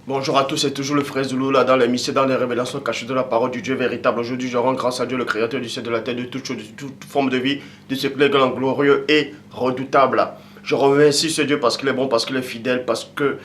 Bonjour à tous, c'est toujours le frère Zoulou là dans l'émission, dans les révélations cachées de la parole du Dieu véritable. Aujourd'hui, je rends grâce à Dieu, le créateur du ciel, de la terre, de toute chose, de toute forme de vie, de ce qu'il est grand, glorieux et redoutable. Je remercie ce Dieu parce qu'il est bon, parce qu'il est fidèle, parce que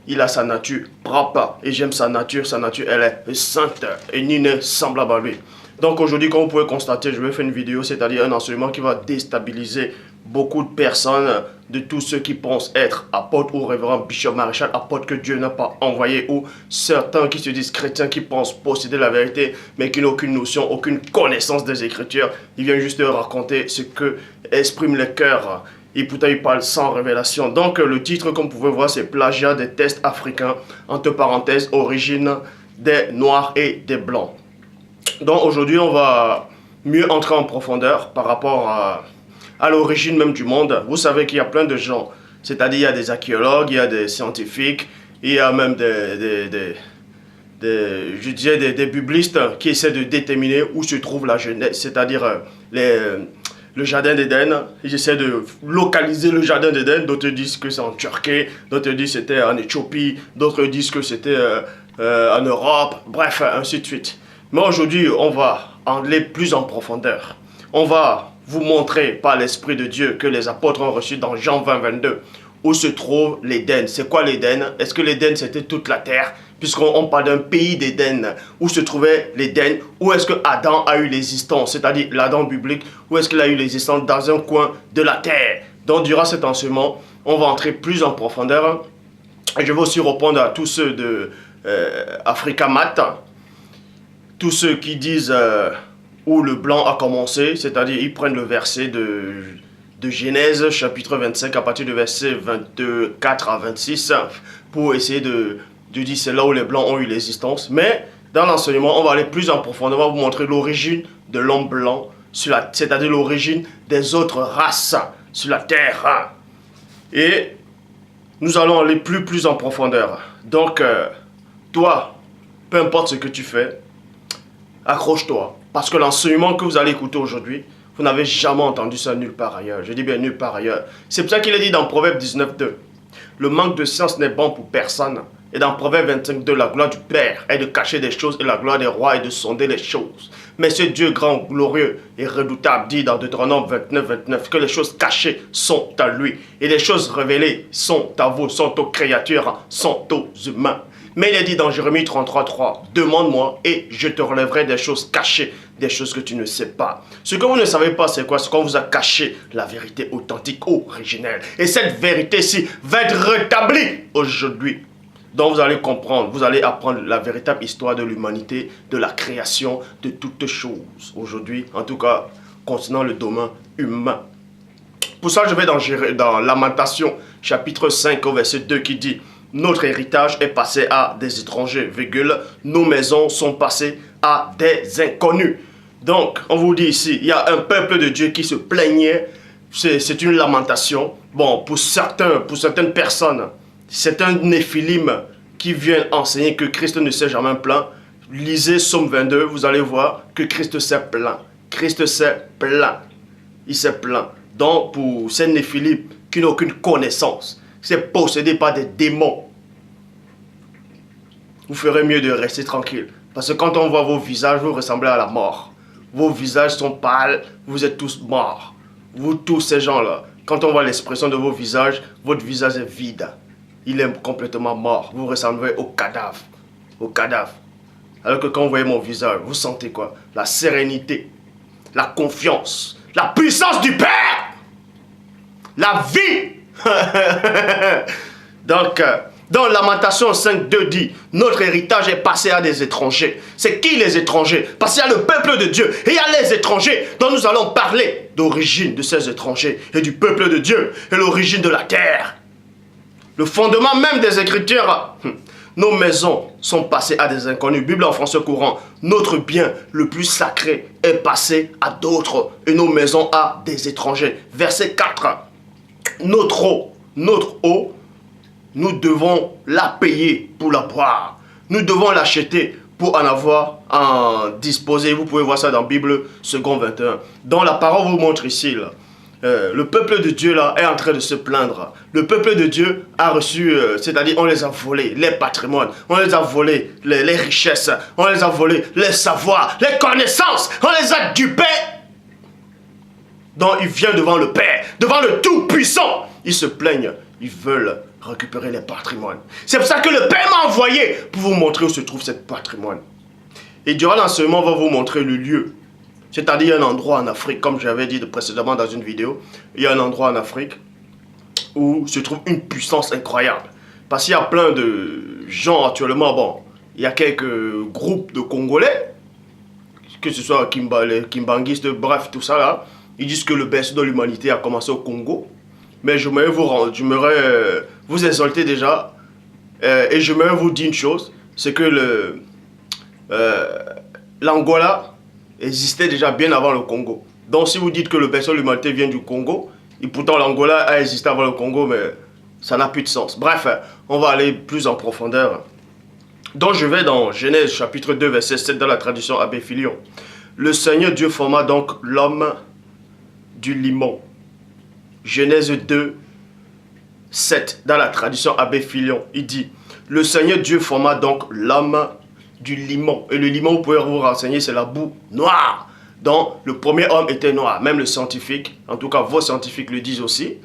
il a sa nature propre. Et j'aime sa nature elle est sainte et ni n'est semblable à lui. Donc aujourd'hui, comme vous pouvez constater, je vais faire une vidéo, c'est-à-dire un enseignement qui va déstabiliser beaucoup de personnes, de tous ceux qui pensent être apôtres ou révérend bishop maréchal, apôtres que Dieu n'a pas envoyé, ou certains qui se disent chrétiens, qui pensent posséder la vérité, mais qui n'ont aucune notion, aucune connaissance des Écritures. Ils viennent juste raconter ce que exprime le cœur. Et pourtant, il parle sans révélation. Donc, le titre, comme vous pouvez voir, c'est plagiat des tests africains, entre parenthèses, origine des Noirs et des Blancs. Donc, aujourd'hui, on va mieux entrer en profondeur par rapport à l'origine même du monde. Vous savez qu'il y a plein de gens, c'est-à-dire il y a des archéologues, il y a des scientifiques, il y a même des biblistes qui essaient de déterminer où se trouve la Genèse, c'est-à-dire le jardin d'Éden. Ils essaient de localiser le jardin d'Éden. D'autres disent que c'est en Turquie, d'autres disent que c'était en Éthiopie, d'autres disent que c'était en Europe, bref, ainsi de suite. Mais aujourd'hui, on va aller plus en profondeur. On va vous montrer par l'Esprit de Dieu que les apôtres ont reçu dans Jean 20, 22, où se trouve l'Éden. C'est quoi l'Éden? Est-ce que l'Éden c'était toute la terre? Puisqu'on parle d'un pays d'Éden, où se trouvait l'Éden, où est-ce que Adam a eu l'existence, c'est-à-dire l'Adam biblique, où est-ce qu'il a eu l'existence? Dans un coin de la terre. Donc durant cet enseignement, on va entrer plus en profondeur. Et je vais aussi répondre à tous ceux de Africa Mat, tous ceux qui disent où le blanc a commencé, c'est-à-dire ils prennent le verset de Genèse chapitre 25 à partir du verset 24 à 26 pour essayer de dire c'est là où les blancs ont eu l'existence. Mais dans l'enseignement, on va aller plus en profondeur, on va vous montrer l'origine de l'homme blanc, c'est-à-dire l'origine des autres races sur la terre. Et nous allons aller plus en profondeur. Donc, toi, peu importe ce que tu fais, accroche-toi. Parce que l'enseignement que vous allez écouter aujourd'hui, vous n'avez jamais entendu ça nulle part ailleurs. Je dis bien nulle part ailleurs. C'est pour ça qu'il est dit dans Proverbe 19:2. Le manque de science n'est bon pour personne. Et dans Proverbe 25:2, la gloire du Père est de cacher des choses et la gloire des rois est de sonder les choses. Mais ce Dieu grand, glorieux et redoutable dit dans Deutéronome 29:29 que les choses cachées sont à lui. Et les choses révélées sont à vous, sont aux créatures, sont aux humains. Mais il est dit dans Jérémie 33:3, demande-moi et je te relèverai des choses cachées, des choses que tu ne sais pas. Ce que vous ne savez pas, c'est quoi? C'est qu'on vous a caché la vérité authentique, originelle. Et cette vérité-ci va être rétablie aujourd'hui. Donc vous allez comprendre, vous allez apprendre la véritable histoire de l'humanité, de la création, de toutes choses. Aujourd'hui, en tout cas, concernant le domaine humain. Pour ça, je vais dans Lamentation, chapitre 5, au verset 2, qui dit: notre héritage est passé à des étrangers, virgule, nos maisons sont passées à des inconnus. Donc, on vous dit ici, il y a un peuple de Dieu qui se plaignait, c'est une lamentation. Bon, pour certaines personnes, c'est un néphilim qui vient enseigner que Christ ne s'est jamais plaint. Lisez Psaume 22, vous allez voir que Christ s'est plaint. Christ s'est plaint. Il s'est plaint. Donc, pour ces néphilim qui n'ont aucune connaissance, c'est possédé par des démons, vous ferez mieux de rester tranquille. Parce que quand on voit vos visages, vous ressemblez à la mort. Vos visages sont pâles, vous êtes tous morts. Vous tous ces gens-là, quand on voit l'expression de vos visages, votre visage est vide. Il est complètement mort. Vous ressemblez au cadavre. Au cadavre. Alors que quand vous voyez mon visage, vous sentez quoi? La sérénité, la confiance, la puissance du Père, la vie. Donc, dans Lamentation 5:2 dit, notre héritage est passé à des étrangers. C'est qui les étrangers? Parce qu'il y a le peuple de Dieu et il y a les étrangers dont nous allons parler, d'origine de ces étrangers et du peuple de Dieu et l'origine de la terre. Le fondement même des Écritures. Nos maisons sont passées à des inconnus. Bible en français courant. Notre bien le plus sacré est passé à d'autres et nos maisons à des étrangers. Verset 4. Notre eau, nous devons la payer pour la boire. Nous devons l'acheter pour en avoir, en disposer. Vous pouvez voir ça dans Bible 2 21. Donc la parole vous montre ici, là, le peuple de Dieu là est en train de se plaindre. Le peuple de Dieu a reçu, c'est-à-dire on les a volés, les patrimoines, on les a volés, les richesses, on les a volés, les savoirs, les connaissances, on les a dupés. Donc ils viennent devant le Père, devant le Tout-Puissant. Ils se plaignent, ils veulent récupérer les patrimoines. C'est pour ça que le Père m'a envoyé pour vous montrer où se trouve cette patrimoine. Et durant l'enseignement, on va vous montrer le lieu. C'est-à-dire un endroit en Afrique, comme j'avais dit précédemment dans une vidéo, il y a un endroit en Afrique où se trouve une puissance incroyable. Parce qu'il y a plein de gens actuellement, bon, il y a quelques groupes de Congolais, que ce soit les Kimbanguistes, bref, tout ça là, ils disent que le berceau de l'humanité a commencé au Congo. Mais j'aimerais vous exalter déjà, et j'aimerais vous dire une chose, c'est que l'Angola existait déjà bien avant le Congo. Donc si vous dites que le berceau de l'humanité vient du Congo, et pourtant l'Angola a existé avant le Congo, mais ça n'a plus de sens. Bref, on va aller plus en profondeur. Donc je vais dans Genèse chapitre 2, verset 7 dans la traduction Abbé Filion. Le Seigneur Dieu forma donc l'homme du limon. Genèse 2, 7 dans la tradition Abbé Filion. Il dit, le Seigneur Dieu forma donc l'homme du limon. Et le limon, vous pouvez vous renseigner, c'est la boue noire. Donc, le premier homme était noir. Même le scientifique, en tout cas vos scientifiques le disent aussi.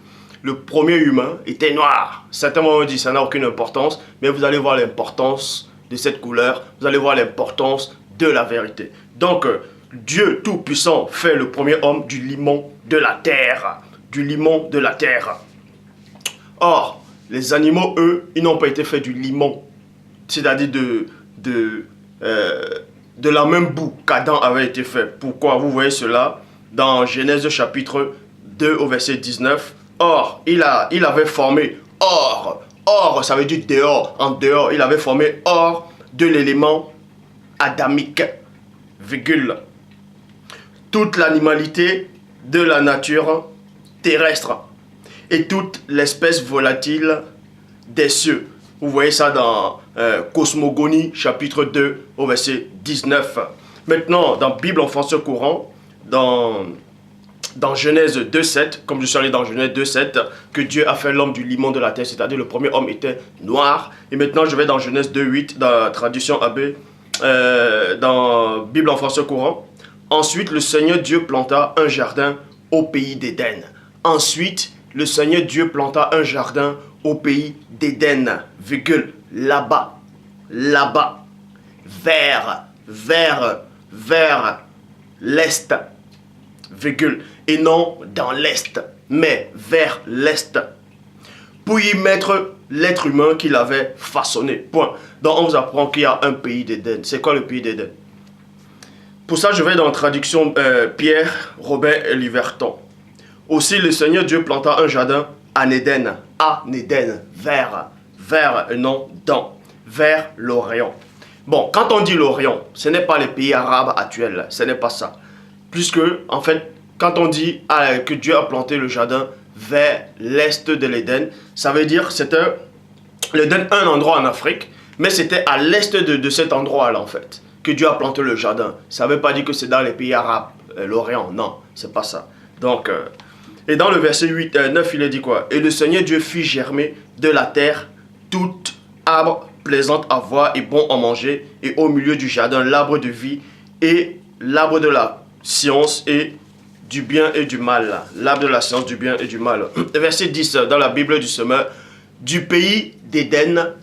Le premier humain était noir. Certains m'ont dit, ça n'a aucune importance. Mais vous allez voir l'importance de cette couleur. Vous allez voir l'importance de la vérité. Donc, Dieu Tout-Puissant fait le premier homme du limon de la terre. Du limon de la terre. Or, les animaux, eux, ils n'ont pas été faits du limon. C'est-à-dire de la même boue qu'Adam avait été fait. Pourquoi? Vous voyez cela dans Genèse chapitre 2 au verset 19. Or, il avait formé or, ça veut dire dehors, en dehors, il avait formé or de l'élément adamique, virgule. Toute l'animalité de la nature terrestre et toute l'espèce volatile des cieux. Vous voyez ça dans Cosmogonie, chapitre 2, au verset 19. Maintenant, dans Bible en français courant, dans Genèse 2.7, comme je suis allé dans Genèse 2.7, que Dieu a fait l'homme du limon de la terre, c'est-à-dire le premier homme était noir. Et maintenant, je vais dans Genèse 2.8, dans la traduction Abbé, dans Bible en français courant. Ensuite, le Seigneur Dieu planta un jardin au pays d'Éden. Ensuite, le Seigneur Dieu planta un jardin au pays d'Éden, virgule, là-bas, vers l'est, virgule, et non dans l'est, mais vers l'est, pour y mettre l'être humain qu'il avait façonné, point. Donc on vous apprend qu'il y a un pays d'Éden. C'est quoi le pays d'Éden? Pour ça, je vais dans la traduction Pierre, Robin et Liverton. Aussi, le Seigneur Dieu planta un jardin en Éden, vers, non dans, vers l'Orient. Bon, quand on dit l'Orient, ce n'est pas les pays arabes actuels, ce n'est pas ça. Puisque, en fait, quand on dit que Dieu a planté le jardin vers l'est de l'Éden, ça veut dire que c'était l'Éden, un endroit en Afrique, mais c'était à l'est de cet endroit-là, en fait, que Dieu a planté le jardin. Ça ne veut pas dire que c'est dans les pays arabes, l'Orient, non, c'est pas ça. Donc, et dans le verset 9, il est dit quoi? Et le Seigneur Dieu fit germer de la terre tout arbre plaisant à voir et bon à manger, et au milieu du jardin l'arbre de vie et l'arbre de la science et du bien et du mal. L'arbre de la science, du bien et du mal. Verset 10 dans la Bible du Semeur. Du pays d'Éden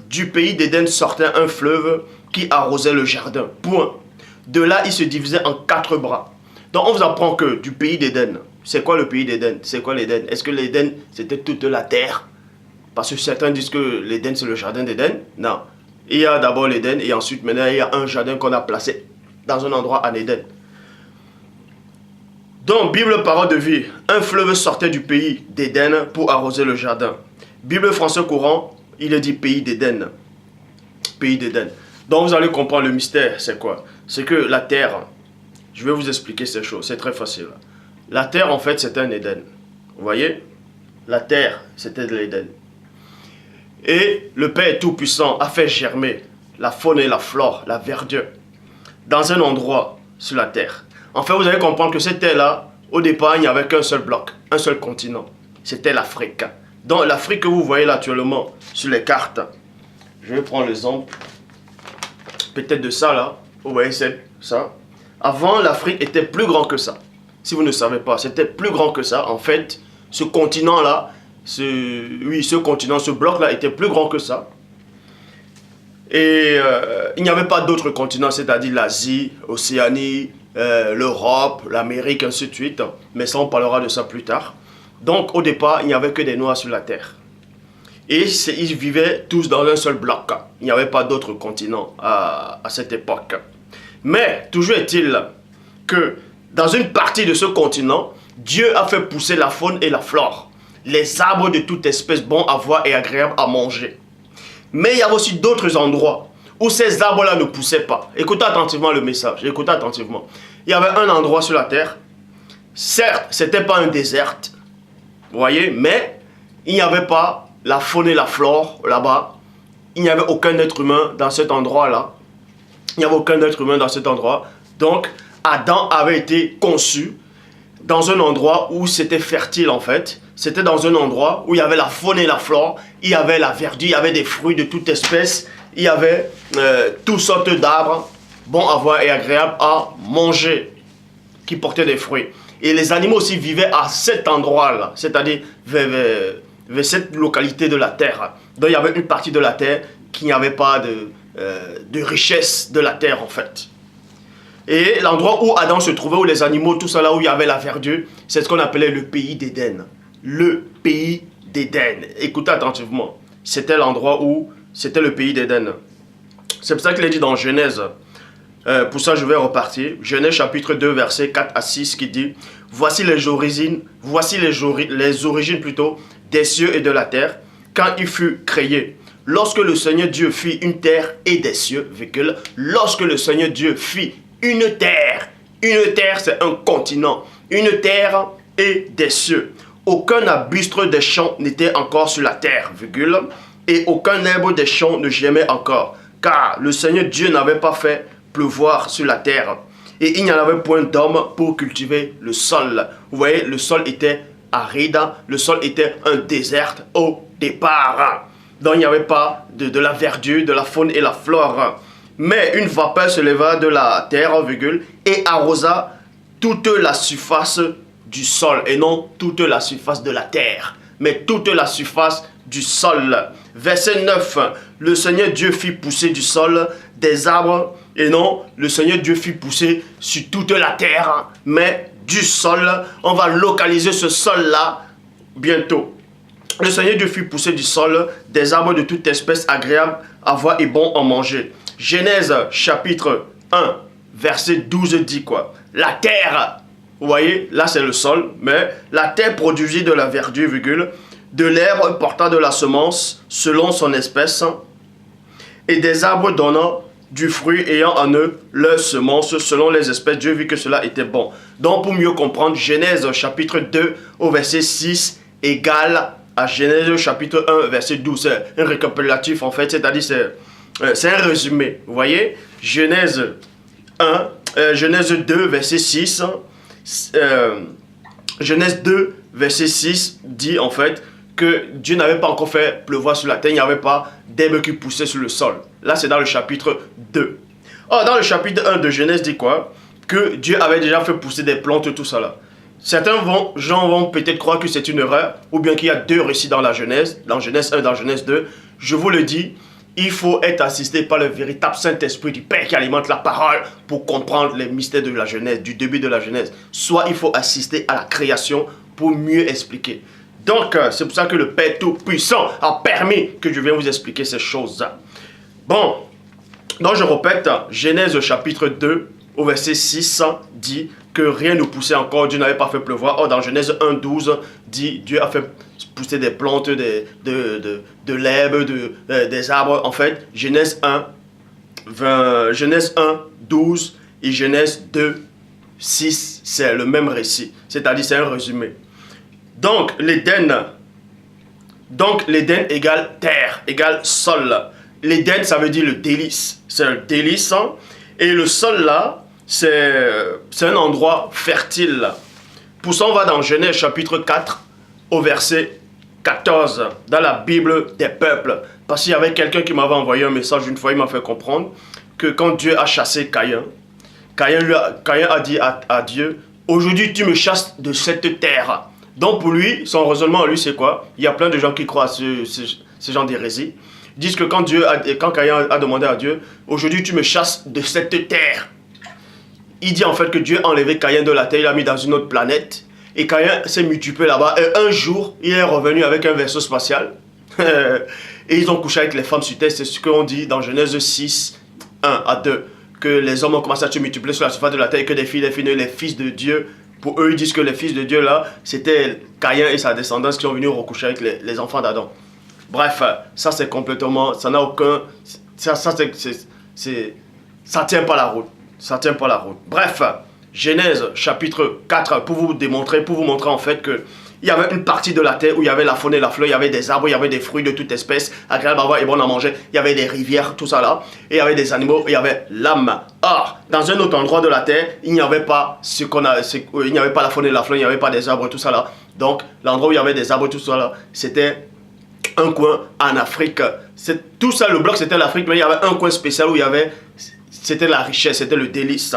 sortait un fleuve qui arrosait le jardin. Point. De là, il se divisait en 4 bras. Donc on vous apprend que du pays d'Éden, c'est quoi le pays d'Éden? C'est quoi l'Éden? Est-ce que l'Éden, c'était toute la terre? Parce que certains disent que l'Éden, c'est le jardin d'Éden. Non. Il y a d'abord l'Éden et ensuite, maintenant, il y a un jardin qu'on a placé dans un endroit en Éden. Donc, Bible, parole de vie. Un fleuve sortait du pays d'Éden pour arroser le jardin. Bible français courant, il est dit pays d'Éden. Pays d'Éden. Donc, vous allez comprendre le mystère, c'est quoi? C'est que la terre, je vais vous expliquer ces choses, c'est très facile. La terre, en fait, c'était un Éden. Vous voyez? La terre, c'était de l'Éden. Et le Père Tout-Puissant a fait germer la faune et la flore, la verdure, dans un endroit sur la terre. En fait, vous allez comprendre que cette terre-là, au départ, il n'y avait qu'un seul bloc, un seul continent. C'était l'Afrique. Donc l'Afrique que vous voyez là actuellement sur les cartes, je vais prendre l'exemple peut-être de ça là. Vous voyez ça. Avant, l'Afrique était plus grand que ça. Si vous ne savez pas, c'était plus grand que ça. En fait, ce continent-là, ce continent, ce bloc-là était plus grand que ça. Et il n'y avait pas d'autres continents, c'est-à-dire l'Asie, l'Océanie, l'Europe, l'Amérique, ainsi de suite. Mais ça, on parlera de ça plus tard. Donc, au départ, il n'y avait que des Noirs sur la Terre. Et ils vivaient tous dans un seul bloc. Il n'y avait pas d'autres continents à cette époque. Mais, toujours est-il que dans une partie de ce continent, Dieu a fait pousser la faune et la flore. Les arbres de toute espèce bons à voir et agréables à manger. Mais il y avait aussi d'autres endroits où ces arbres-là ne poussaient pas. Écoutez attentivement le message. Écoutez attentivement. Il y avait un endroit sur la terre. Certes, ce n'était pas un désert. Vous voyez, mais il n'y avait pas la faune et la flore là-bas. Il n'y avait aucun être humain dans cet endroit-là. Il n'y avait aucun être humain dans cet endroit. Donc, Adam avait été conçu dans un endroit où c'était fertile en fait. C'était dans un endroit où il y avait la faune et la flore. Il y avait la verdure, il y avait des fruits de toute espèce. Il y avait toutes sortes d'arbres, bons à voir et agréables à manger, qui portaient des fruits. Et les animaux aussi vivaient à cet endroit-là, c'est-à-dire vers cette localité de la terre. Donc il y avait une partie de la terre qui n'avait pas de richesse de la terre en fait. Et l'endroit où Adam se trouvait, où les animaux, tout ça là, où il y avait la verdure, c'est ce qu'on appelait le pays d'Éden. Le pays d'Éden. Écoutez attentivement. C'était l'endroit où, c'était le pays d'Éden. C'est pour ça qu'il est dit dans Genèse. Pour ça, je vais repartir. Genèse chapitre 2, versets 4 à 6, qui dit: Voici les origines plutôt des cieux et de la terre, quand il fut créé. Lorsque le Seigneur Dieu fit une terre et des cieux, lorsque le Seigneur Dieu fit une terre c'est un continent, une terre et des cieux. Aucun arbustre des champs n'était encore sur la terre, et aucun herbe des champs ne germait encore, car le Seigneur Dieu n'avait pas fait pleuvoir sur la terre, et il n'y en avait point d'homme pour cultiver le sol. Vous voyez, le sol était aride, le sol était un désert au départ. Donc il n'y avait pas de la verdure, de la faune et la flore. Mais une vapeur se leva de la terre, et arrosa toute la surface du sol, et non toute la surface de la terre, mais toute la surface du sol. Verset 9, le Seigneur Dieu fit pousser du sol des arbres, et non, le Seigneur Dieu fit pousser sur toute la terre, mais du sol. On va localiser ce sol-là bientôt. Le Seigneur Dieu fit pousser du sol des arbres de toute espèce agréables à voir et bons à manger. Genèse chapitre 1, verset 12 dit quoi? La terre, vous voyez, là c'est le sol, mais la terre produisit de la verdure, de l'herbe portant de la semence selon son espèce, et des arbres donnant du fruit ayant en eux leur semence selon les espèces. Dieu vit que cela était bon. Donc pour mieux comprendre, Genèse chapitre 2 au verset 6 égale à Genèse chapitre 1 verset 12. C'est un récapitulatif en fait, c'est-à-dire c'est un résumé. Vous voyez, Genèse 2 verset 6, Genèse 2 verset 6 dit en fait que Dieu n'avait pas encore fait pleuvoir sur la terre, il n'y avait pas d'herbe qui poussait sur le sol. Là, c'est dans le chapitre 2. Or, dans le chapitre 1 de Genèse, dit quoi? Que Dieu avait déjà fait pousser des plantes, tout ça là. Certains gens vont peut-être croire que c'est une erreur, ou bien qu'il y a deux récits dans la Genèse, dans Genèse 1 et dans Genèse 2. Je vous le dis, il faut être assisté par le véritable Saint-Esprit du Père qui alimente la parole pour comprendre les mystères de la Genèse, du début de la Genèse. Soit il faut assister à la création pour mieux expliquer. Donc, c'est pour ça que le Père Tout-Puissant a permis que je vienne vous expliquer ces choses. Bon, donc je répète, Genèse chapitre 2 au verset 6 dit que rien ne poussait encore, Dieu n'avait pas fait pleuvoir. Or, dans Genèse 1, 12 dit Dieu a fait pousser des plantes, de l'herbe, des arbres. En fait, Genèse 1, 12 et Genèse 2, 6, c'est le même récit. C'est-à-dire, c'est un résumé. Donc, l'Éden égale terre, égale sol. L'Éden, ça veut dire le délice. C'est un délice. Et le sol, là, c'est un endroit fertile. Pour ça, on va dans Genèse chapitre 4 au verset 14, dans la Bible des peuples. Parce qu'il y avait quelqu'un qui m'avait envoyé un message une fois, il m'a fait comprendre que quand Dieu a chassé Caïn, Caïn a dit à Dieu, aujourd'hui tu me chasses de cette terre. Donc pour lui, son raisonnement à lui c'est quoi? Il y a plein de gens qui croient à ce genre d'hérésie. Ils disent que quand Caïn a demandé à Dieu, aujourd'hui tu me chasses de cette terre. Il dit en fait que Dieu a enlevé Caïn de la terre, il l'a mis dans une autre planète. Et Caïn s'est multiplié là-bas. Et un jour, il est revenu avec un vaisseau spatial. Et ils ont couché avec les femmes sur terre. C'est ce qu'on dit dans Genèse 6, 1 à 2. Que les hommes ont commencé à se multiplier sur la surface de la terre et que des filles, les fils de Dieu. Pour eux, ils disent que les fils de Dieu là, c'était Caïn et sa descendance qui sont venus recoucher avec les enfants d'Adam. Bref, ça c'est complètement, ça n'a aucun, ça tient pas la route. Ça tient pas la route. Bref, Genèse chapitre 4 pour vous montrer en fait que il y avait une partie de la terre où il y avait la faune et la fleur, il y avait des arbres, il y avait des fruits de toute espèce, agréable à voir et bon à manger, il y avait des rivières, tout ça là, et il y avait des animaux, et il y avait l'âme. Or, dans un autre endroit de la terre, il n'y avait pas il n'y avait pas la faune et la fleur, il n'y avait pas des arbres, tout ça là. Donc, l'endroit où il y avait des arbres, tout ça là, c'était un coin en Afrique. Tout ça, le bloc c'était l'Afrique, mais il y avait un coin spécial où il y avait, c'était la richesse, c'était le délice.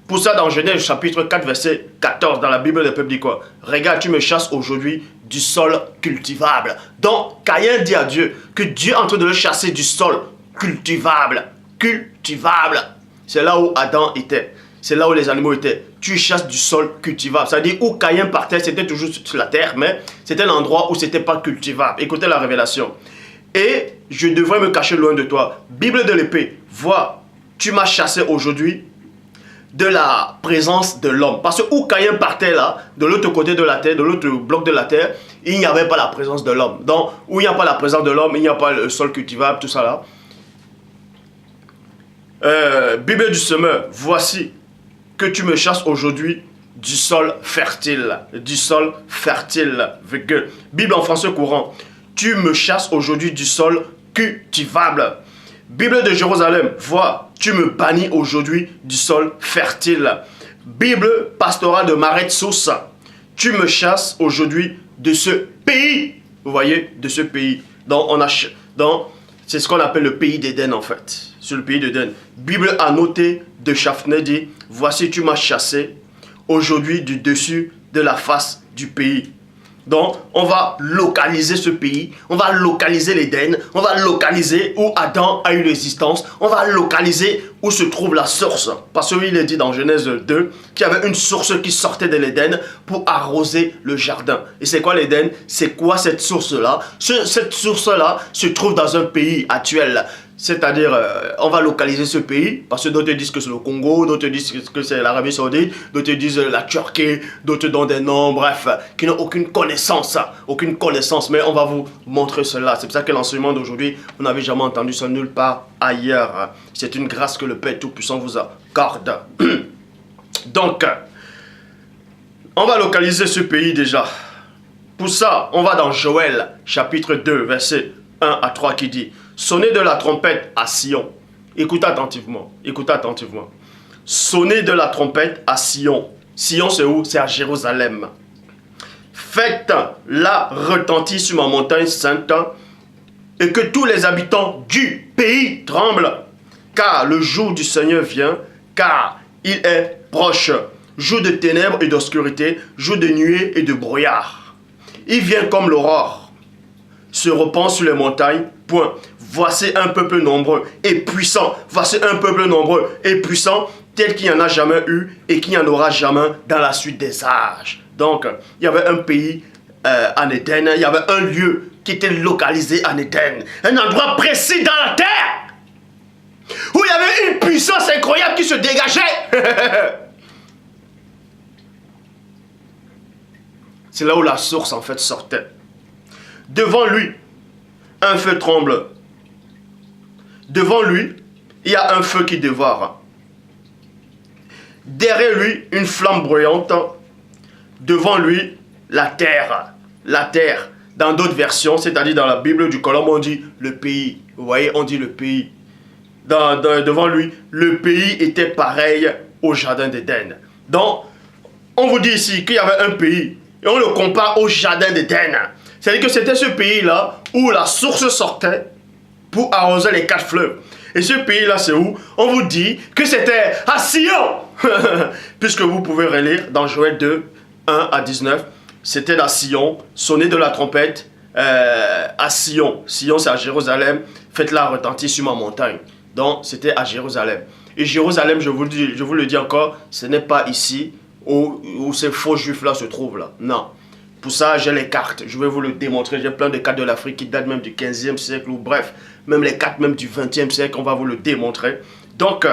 Pour ça, dans Genèse chapitre 4, verset 14, dans la Bible des peuples, dit quoi? Regarde, tu me chasses aujourd'hui du sol cultivable. Donc, Caïn dit à Dieu que Dieu est en train de le chasser du sol cultivable. Cultivable. C'est là où Adam était. C'est là où les animaux étaient. Tu chasses du sol cultivable. C'est-à-dire où Caïn partait, c'était toujours sur la terre, mais c'était l'endroit où c'était pas cultivable. Écoutez la révélation. Et je devrais me cacher loin de toi. Bible de l'épée. Vois, tu m'as chassé aujourd'hui de la présence de l'homme. Parce que où Caïn partait là, de l'autre côté de la terre, de l'autre bloc de la terre, il n'y avait pas la présence de l'homme. Donc, où il n'y a pas la présence de l'homme, il n'y a pas le sol cultivable, tout ça là. Bible du semeur, voici que tu me chasses aujourd'hui du sol fertile. Du sol fertile, virgule. Bible en français courant, tu me chasses aujourd'hui du sol cultivable. Bible de Jérusalem, vois, tu me bannis aujourd'hui du sol fertile. Bible pastorale de Marais de Source, tu me chasses aujourd'hui de ce pays. Vous voyez, de ce pays. C'est ce qu'on appelle le pays d'Éden en fait. Sur le pays d'Éden. Bible annotée de Chaffner dit, voici tu m'as chassé aujourd'hui du dessus de la face du pays. Donc, on va localiser ce pays, on va localiser l'Éden, on va localiser où Adam a eu l'existence, on va localiser où se trouve la source. Parce qu'il est dit dans Genèse 2 qu'il y avait une source qui sortait de l'Éden pour arroser le jardin. Et c'est quoi l'Éden? C'est quoi cette source-là? Cette source-là se trouve dans un pays actuel. C'est-à-dire, on va localiser ce pays, parce que d'autres disent que c'est le Congo, d'autres disent que c'est l'Arabie Saoudite, d'autres disent la Turquie, d'autres donnent des noms, bref, qui n'ont aucune connaissance, mais on va vous montrer cela. C'est pour ça que l'enseignement d'aujourd'hui, vous n'avez jamais entendu ça nulle part ailleurs. C'est une grâce que le Père Tout-Puissant vous accorde. Donc, on va localiser ce pays déjà. Pour ça, on va dans Joël, chapitre 2, verset 1 à 3 qui dit: sonnez de la trompette à Sion. Écoutez attentivement. Écoutez attentivement. Sonnez de la trompette à Sion. Sion, c'est où? C'est à Jérusalem. Faites-la retentir sur ma montagne sainte et que tous les habitants du pays tremblent. Car le jour du Seigneur vient, car il est proche. Jour de ténèbres et d'obscurité, jour de nuée et de brouillard. Il vient comme l'aurore, se repent sur les montagnes, point. Voici un peuple nombreux et puissant. Voici un peuple nombreux et puissant, tel qu'il n'y en a jamais eu et qu'il n'y en aura jamais dans la suite des âges. Donc, il y avait un pays en Éden, il y avait un lieu qui était localisé en Éden. Un endroit précis dans la terre, où il y avait une puissance incroyable qui se dégageait. C'est là où la source en fait sortait. Devant lui, un feu tremble. Devant lui, il y a un feu qui dévore. Derrière lui, une flamme bruyante. Devant lui, la terre. La terre. Dans d'autres versions, c'est-à-dire dans la Bible du Colombe, on dit le pays. Vous voyez, on dit le pays. Devant lui, le pays était pareil au jardin d'Éden. Donc, on vous dit ici qu'il y avait un pays, et on le compare au jardin d'Éden. C'est-à-dire que c'était ce pays-là où la source sortait pour arroser les 4 fleuves. Et ce pays-là, c'est où? On vous dit que c'était à Sion. Puisque vous pouvez relire dans Joël 2, 1 à 19. C'était à Sion, sonnez de la trompette à Sion. Sion, c'est à Jérusalem. Faites-la retentir sur ma montagne. Donc, c'était à Jérusalem. Et Jérusalem, je vous le dis encore, ce n'est pas ici où ces faux juifs-là se trouvent là. Non. Pour ça, j'ai les cartes. Je vais vous le démontrer. J'ai plein de cartes de l'Afrique qui datent même du 15e siècle ou bref, même les cartes même du 20e siècle, on va vous le démontrer. Donc,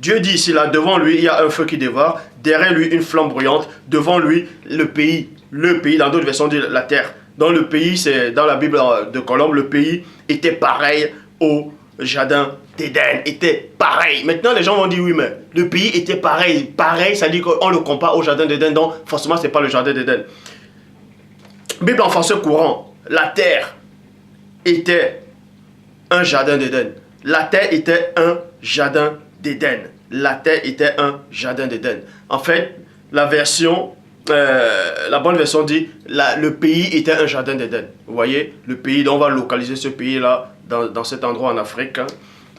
Dieu dit ici, là, devant lui, il y a un feu qui dévore. Derrière lui, une flamme brûlante. Devant lui, le pays. Le pays, dans d'autres versions, dit la terre. Dans le pays, c'est dans la Bible de Colombe, le pays était pareil au jardin d'Éden. Était pareil. Maintenant, les gens vont dire, oui, mais le pays était pareil. Pareil, ça dit qu'on le compare au jardin d'Éden. Donc, forcément, ce n'est pas le jardin d'Éden. Bible en français courant, la terre était un jardin d'Éden. La terre était un jardin d'Éden. La terre était un jardin d'Éden. En fait, la bonne version dit, le pays était un jardin d'Éden. Vous voyez, le pays, donc on va localiser ce pays-là dans cet endroit en Afrique, hein,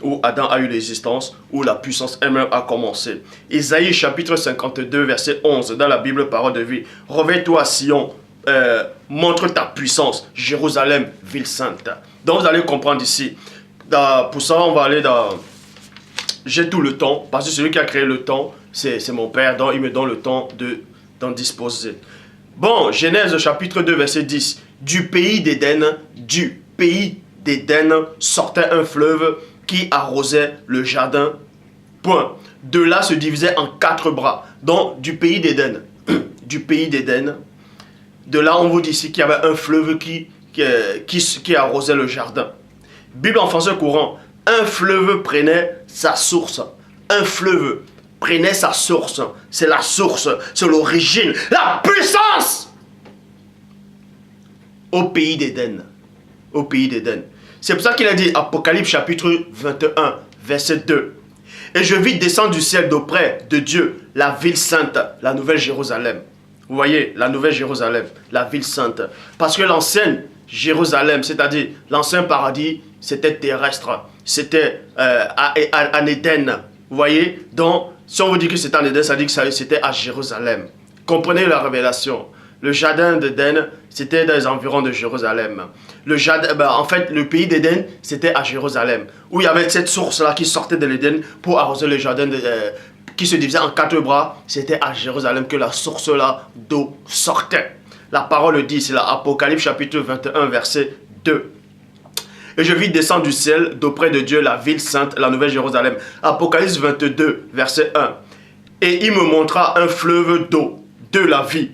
où Adam a eu l'existence, où la puissance elle-même a commencé. Isaïe chapitre 52, verset 11, dans la Bible Parole de vie. Réveille-toi, Sion. Montre ta puissance, Jérusalem, ville sainte. Donc vous allez comprendre ici. Pour ça, on va aller dans... J'ai tout le temps, parce que celui qui a créé le temps, c'est mon Père, donc il me donne le temps d'en disposer. Bon, Genèse chapitre 2, verset 10. Du pays d'Éden sortait un fleuve qui arrosait le jardin. Point. De là se divisait en 4 bras. Donc, du pays d'Éden, de là, on vous dit ici qu'il y avait un fleuve qui arrosait le jardin. Bible en français courant, un fleuve prenait sa source. Un fleuve prenait sa source. C'est la source, c'est l'origine, la puissance au pays d'Éden. Au pays d'Éden. C'est pour ça qu'il a dit, Apocalypse chapitre 21, verset 2. Et je vis descendre du ciel d'auprès de Dieu, la ville sainte, la nouvelle Jérusalem. Vous voyez, la nouvelle Jérusalem, la ville sainte. Parce que l'ancienne Jérusalem, c'est-à-dire l'ancien paradis, c'était terrestre. C'était en Éden. Vous voyez? Donc, si on vous dit que c'était en Éden, ça dit que c'était à Jérusalem. Comprenez la révélation. Le jardin d'Éden, c'était dans les environs de Jérusalem. En fait, le pays d'Éden, c'était à Jérusalem. Où il y avait cette source-là qui sortait de l'Éden pour arroser le jardin qui se divisait en 4 bras. C'était à Jérusalem que la source-là d'eau sortait. La parole dit, c'est l'Apocalypse chapitre 21, verset 2. Et je vis descendre du ciel d'auprès de Dieu la ville sainte, la nouvelle Jérusalem. Apocalypse 22, verset 1. Et il me montra un fleuve d'eau, de la vie,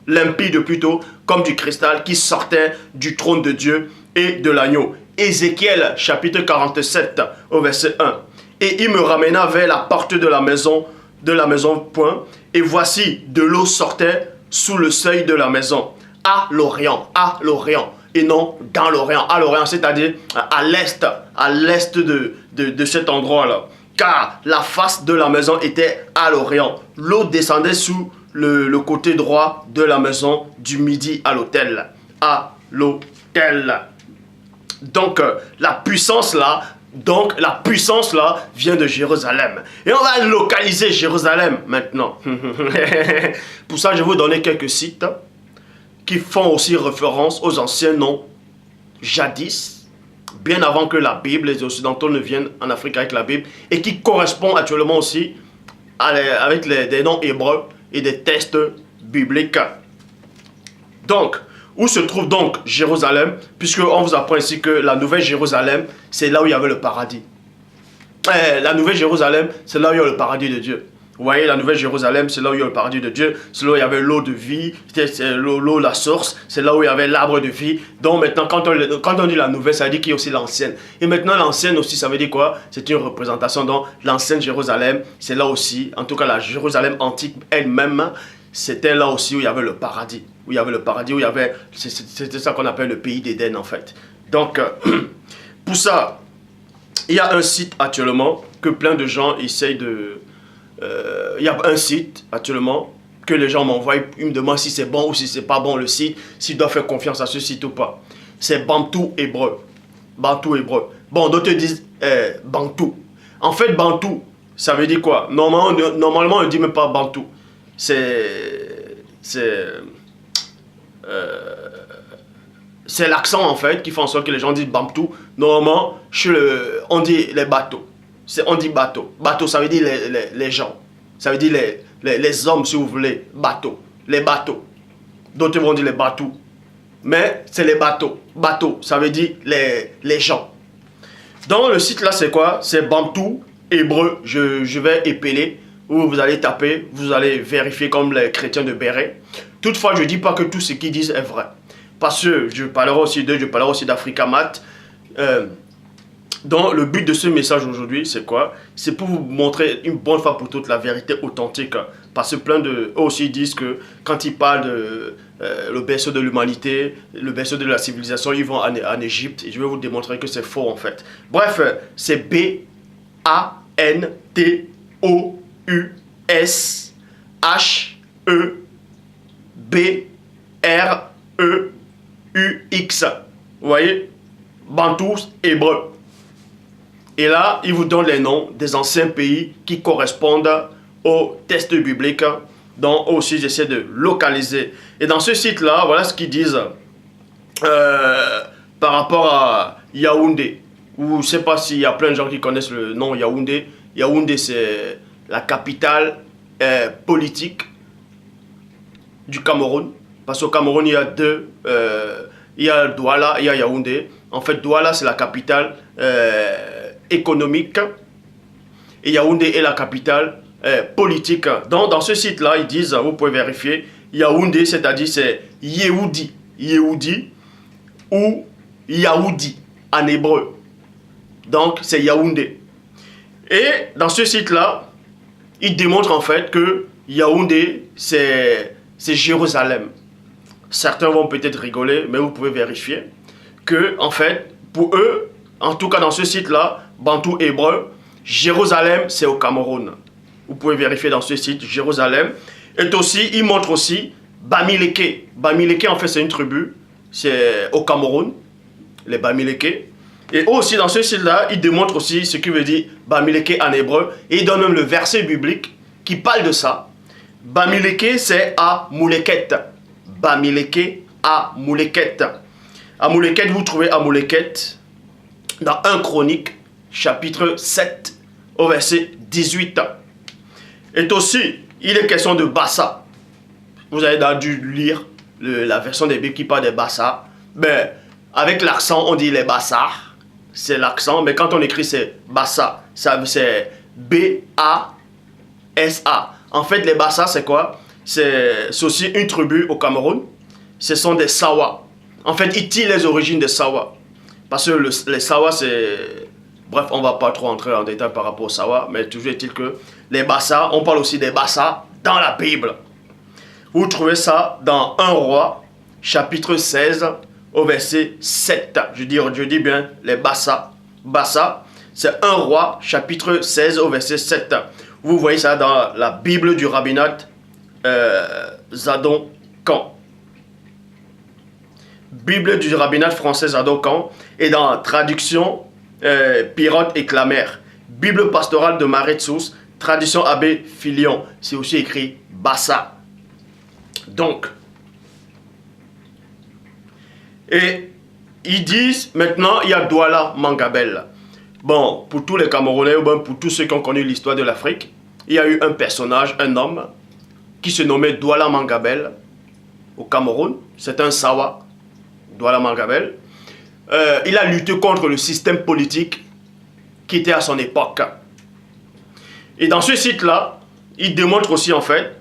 limpide plutôt, comme du cristal qui sortait du trône de Dieu et de l'agneau. Ézéchiel chapitre 47, au verset 1. Et il me ramena vers la porte de la maison, point. Et voici, de l'eau sortait sous le seuil de la maison, à l'Orient, et non dans l'Orient, à l'Orient, c'est-à-dire à l'est de cet endroit-là. Car la face de la maison était à l'Orient. L'eau descendait sous le côté droit de la maison du midi à l'autel. À l'autel. Donc, la puissance là vient de Jérusalem. Et on va localiser Jérusalem maintenant. Pour ça, je vais vous donner quelques sites qui font aussi référence aux anciens noms jadis, bien avant que la Bible, les Occidentaux ne viennent en Afrique avec la Bible, et qui correspondent actuellement aussi avec des noms hébreux et des textes bibliques. Donc, où se trouve donc Jérusalem? Puisqu'on vous apprend ici que la nouvelle Jérusalem, c'est là où il y avait le paradis. La nouvelle Jérusalem, c'est là où il y a le paradis de Dieu. Vous voyez, la nouvelle Jérusalem, c'est là où il y a le paradis de Dieu. C'est là où il y avait l'eau de vie, c'est l'eau, la source. C'est là où il y avait l'arbre de vie. Donc maintenant, quand on dit la nouvelle, ça veut dire qu'il y a aussi l'ancienne. Et maintenant, l'ancienne aussi, ça veut dire quoi? C'est une représentation. Donc l'ancienne Jérusalem, c'est là aussi, en tout cas la Jérusalem antique elle-même, c'était là aussi où il y avait le paradis. Où il y avait le paradis, où il y avait... C'était ça qu'on appelle le pays d'Éden, en fait. Donc, pour ça, il y a un site actuellement que plein de gens essayent il y a un site actuellement que les gens m'envoient, ils me demandent si c'est bon ou si c'est pas bon le site, s'ils doivent faire confiance à ce site ou pas. C'est Bantou Hébreu. Bantou Hébreu. Bon, d'autres disent Bantou. En fait, Bantou, ça veut dire quoi? Normalement, on ne dit même pas Bantou. C'est l'accent en fait qui fait en sorte que les gens disent Bantou. Normalement, on dit les bateaux. On dit bateau. Bateau, ça veut dire les gens. Ça veut dire les hommes, si vous voulez. Bateau. Les bateaux. D'autres vont dire les bateaux. Mais c'est les bateaux. Bateau, ça veut dire les gens. Dans le site là, c'est quoi? C'est Bantou Hébreu. Je vais épeler. Où vous allez taper, vous allez vérifier comme les chrétiens de Béret. Toutefois, je ne dis pas que tout ce qu'ils disent est vrai. Parce que je parlerai aussi d'eux, je parlerai aussi d'Africamat. Donc, le but de ce message aujourd'hui, c'est quoi? C'est pour vous montrer une bonne fois pour toutes la vérité authentique. Parce que plein d'eux aussi disent que quand ils parlent de le berceau de l'humanité, le berceau de la civilisation, ils vont en Égypte. Et je vais vous démontrer que c'est faux en fait. Bref, c'est B-A-N-T-O-U-S-H-E-B-R-E-U-X. Vous voyez? Bantou Hébreu. Et là, il vous donne les noms des anciens pays qui correspondent au texte biblique. Donc aussi, j'essaie de localiser. Et dans ce site-là, voilà ce qu'ils disent par rapport à Yaoundé. Ou je ne sais pas s'il y a plein de gens qui connaissent le nom Yaoundé. Yaoundé, c'est la capitale politique du Cameroun. Parce qu'au Cameroun, il y a deux. Il y a Douala, il y a Yaoundé. En fait, Douala, c'est la capitale économique. Et Yaoundé est la capitale politique. Donc, dans ce site-là, ils disent, vous pouvez vérifier, Yaoundé, c'est-à-dire c'est Yehoudi. Yehoudi ou Yaoudi en hébreu. Donc, c'est Yaoundé. Et dans ce site-là, il démontre en fait que Yaoundé, c'est Jérusalem. Certains vont peut-être rigoler, mais vous pouvez vérifier que, en fait, pour eux, en tout cas dans ce site-là, Bantou Hébreu, Jérusalem, c'est au Cameroun. Vous pouvez vérifier dans ce site, Jérusalem. Et aussi, il montre aussi Bamileke. Bamileke, en fait, c'est une tribu, c'est au Cameroun, les Bamileke. Et aussi, dans ce site-là, il démontre aussi ce qui veut dire Bamileke en hébreu. Et il donne même le verset biblique qui parle de ça. Bamileke, c'est à Mouleket. Bamileke à Mouleket. À Mouleket, vous trouvez à Mouleket dans 1 Chronique, chapitre 7, au verset 18. Et aussi, il est question de Bassa. Vous avez dû lire la version des Bibles qui parle des Bassa. Mais avec l'accent, on dit les Bassars. C'est l'accent, mais quand on écrit, c'est Bassa. C'est B-A-S-A. En fait, les Bassa, c'est quoi? C'est aussi une tribu au Cameroun. Ce sont des Sawa. En fait, ils tirent les origines des Sawa. Parce que les Sawa, c'est... Bref, on ne va pas trop entrer en détail par rapport aux Sawa, mais toujours est-il que les Bassa, on parle aussi des Bassa dans la Bible. Vous trouvez ça dans 1 Roi, chapitre 16, au verset 7. Je dis bien les Bassa. Bassa, c'est 1 Roi, chapitre 16, au verset 7. Vous voyez ça dans la Bible du rabbinat Zadon-Kan. Bible du rabbinat français Zadon-Kan. Et dans la traduction Pirote et Clamère. Bible pastorale de Maretsus, traduction Abbé Filion. C'est aussi écrit Bassa. Donc, et ils disent maintenant il y a Douala Mangabel. Bon, pour tous les Camerounais ou bien pour tous ceux qui ont connu l'histoire de l'Afrique, il y a eu un personnage, un homme, qui se nommait Douala Mangabel au Cameroun. C'est un Sawa, Douala Mangabel. Il a lutté contre le système politique qui était à son époque. Et dans ce site-là, il démontre aussi en fait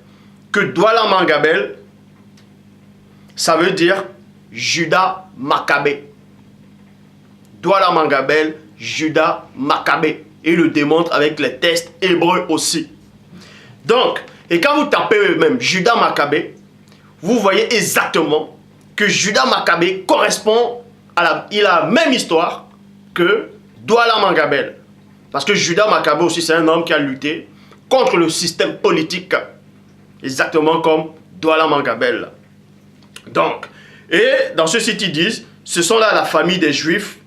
que Douala Mangabel, ça veut dire Judas Maccabée. Douala Mangabel, Judas Maccabée. Et il le démontre avec les textes hébreux aussi. Donc, et quand vous tapez même Judas Maccabée, vous voyez exactement que Judas Maccabée correspond il a la même histoire que Douala Mangabel. Parce que Judas Maccabée aussi, c'est un homme qui a lutté contre le système politique. Exactement comme Douala Mangabel. Donc, et dans ce site, ils disent, ce sont là la famille des Juifs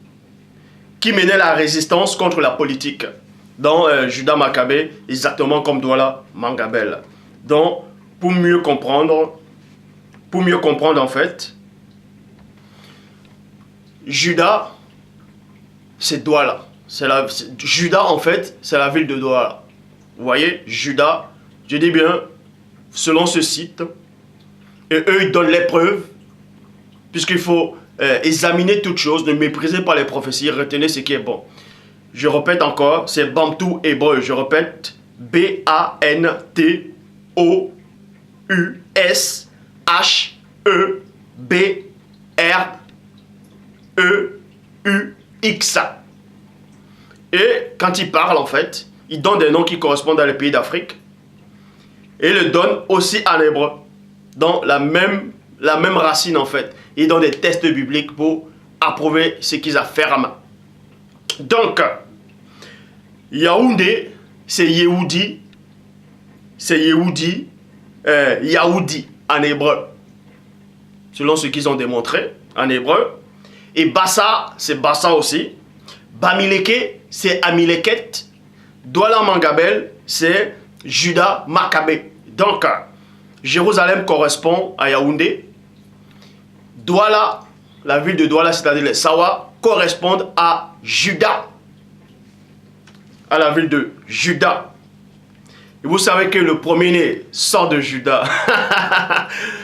qui menait la résistance contre la politique. Dans Judas Maccabée, exactement comme Douala Mangabel. Donc, pour mieux comprendre en fait, Judas, c'est Douala. Judas, en fait, c'est la ville de Douala. Vous voyez, Judas, je dis bien, selon ce site, et eux, ils donnent les preuves, puisqu'il faut examiner toutes choses, ne méprisez pas les prophéties, retenez ce qui est bon. Je répète encore, c'est Bantou hébreu. Je répète, B-A-N-T-O-U-S-H-E-B-R-E-U-X. Et quand il parle, en fait, il donne des noms qui correspondent à les pays d'Afrique. Et il le donne aussi en hébreu. Donc la même racine, en fait. Il donne des tests bibliques pour approuver ce qu'ils affirment. Donc, Yaoundé, c'est Yehudi. C'est Yehudi, Yaoudi en hébreu. Selon ce qu'ils ont démontré en hébreu. Et Bassa, c'est Bassa aussi. Bamileke, c'est Amileket. Douala Mangabel, c'est Judas Maccabée. Donc, Jérusalem correspond à Yaoundé. Douala, la ville de Douala, c'est-à-dire les Sawa, correspondent à Juda. À la ville de Juda. Et vous savez que le premier-né sort de Juda.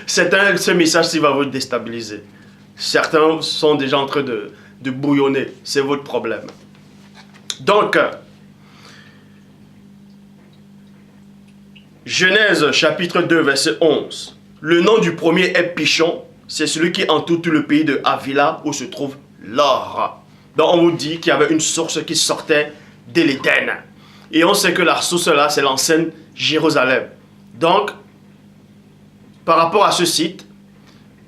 Ce message-ci va vous déstabiliser. Certains sont déjà en train de bouillonner. C'est votre problème. Donc, Genèse chapitre 2, verset 11. Le nom du premier est Pichon. C'est celui qui entoure tout le pays de Havila où se trouve l'or. Donc on vous dit qu'il y avait une source qui sortait de l'Éden. Et on sait que la source là, c'est l'ancienne Jérusalem. Donc, par rapport à ce site,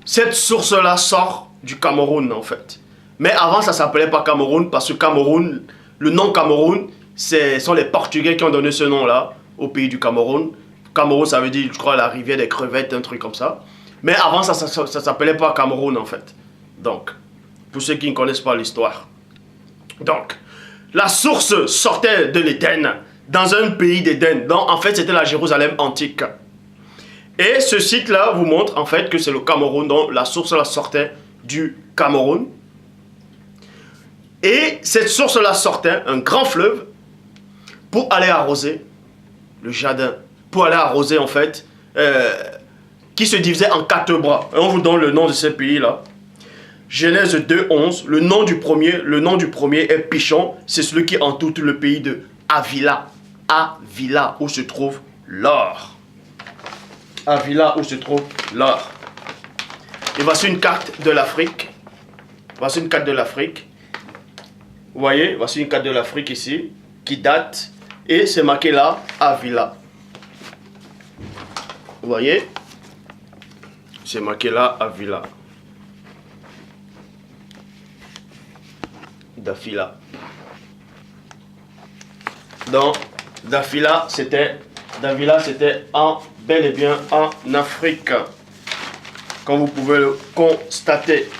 cette source là sort du Cameroun en fait. Mais avant ça ne s'appelait pas Cameroun parce que Cameroun, le nom Cameroun, ce sont les Portugais qui ont donné ce nom là au pays du Cameroun. Cameroun ça veut dire, je crois, la rivière des crevettes, un truc comme ça. Mais avant, ça ne s'appelait pas Cameroun, en fait. Donc, pour ceux qui ne connaissent pas l'histoire. Donc, la source sortait de l'Éden, dans un pays d'Éden. Donc, en fait, c'était la Jérusalem antique. Et ce site-là vous montre, en fait, que c'est le Cameroun. Donc, la source-là sortait du Cameroun. Et cette source-là sortait, un grand fleuve, pour aller arroser le jardin. Pour aller arroser, en fait, qui se divisait en 4 bras. Et on vous donne le nom de ces pays-là. Genèse 2, 11. Le nom du premier est Pichon. C'est celui qui entoure tout le pays de Havila. Havila, où se trouve l'or. Havila, où se trouve l'or. Et voici une carte de l'Afrique. Voici une carte de l'Afrique. Vous voyez, voici une carte de l'Afrique ici, qui date. Et c'est marqué là, Havila. Vous voyez? C'est marqué là, Havila. Dafila. Donc, Davila, c'était bel et bien en Afrique. Comme vous pouvez le constater.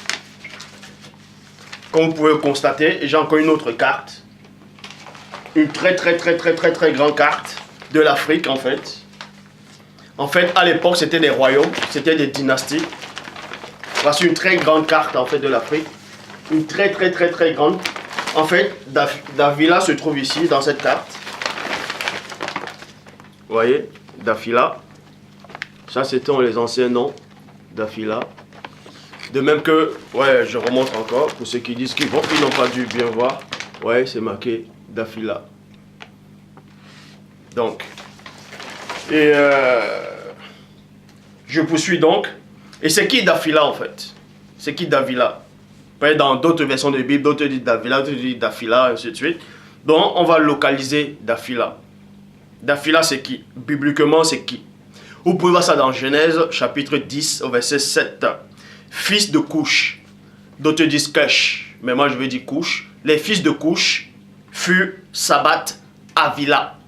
Comme vous pouvez le constater, et j'ai encore une autre carte. Une très grande carte de l'Afrique en fait. En fait, à l'époque, c'était des royaumes, c'était des dynasties. Voici une très grande carte en fait de l'Afrique. Une très grande. En fait, Davila se trouve ici dans cette carte. Vous voyez, Dafila. Ça, c'était les anciens noms Dafila. De même que, ouais, je remonte encore pour ceux qui disent qu'ils n'ont pas dû bien voir. Ouais, c'est marqué Dafila. Donc, et je poursuis donc. Et c'est qui Dafila en fait? C'est qui Davila? Dans d'autres versions de Bible, d'autres disent Davila, d'autres disent Dafila, ainsi de suite. Donc, on va localiser Dafila. Dafila, c'est qui? Bibliquement, c'est qui? Vous pouvez voir ça dans Genèse, chapitre 10, au verset 7. Fils de Couche. D'autres disent Kesh, mais moi je veux dire Couche. Les fils de Couche furent Sabat, Havila.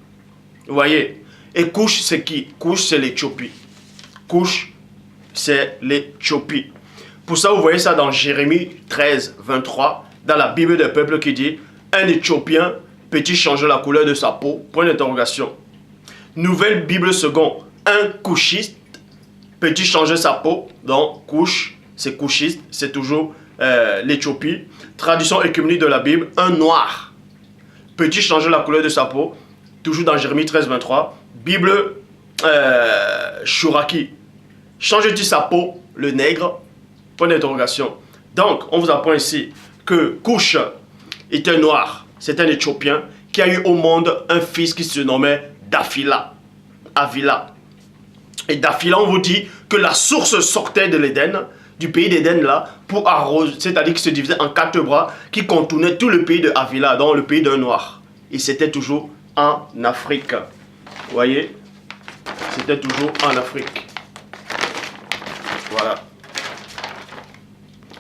Vous voyez? Et Couche, c'est qui? Couche, c'est l'Éthiopie. Couche, c'est l'Éthiopie. Pour ça, vous voyez ça dans Jérémie 13, 23, dans la Bible des peuples qui dit « Un Éthiopien peut-il changer la couleur de sa peau ?» Point d'interrogation. Nouvelle Bible seconde, un couchiste peut-il changer sa peau? Donc, couche, c'est couchiste, c'est toujours l'Éthiopie. Traduction œcuménique de la Bible, un noir peut-il changer la couleur de sa peau? Toujours dans Jérémie 13, 23. Bible Chouraki, change-t-il sa peau, le nègre? Point d'interrogation. Donc, on vous apprend ici que Couche est un noir, c'est un Éthiopien qui a eu au monde un fils qui se nommait Davila. Avila. Et Davila, on vous dit que la source sortait de l'Éden, du pays d'Éden là, pour arroser, c'est-à-dire qu'il se divisait en 4 bras, qui contournaient tout le pays de Avila, donc le pays d'un noir. Et c'était toujours en Afrique. Vous voyez? C'était toujours en Afrique. Voilà.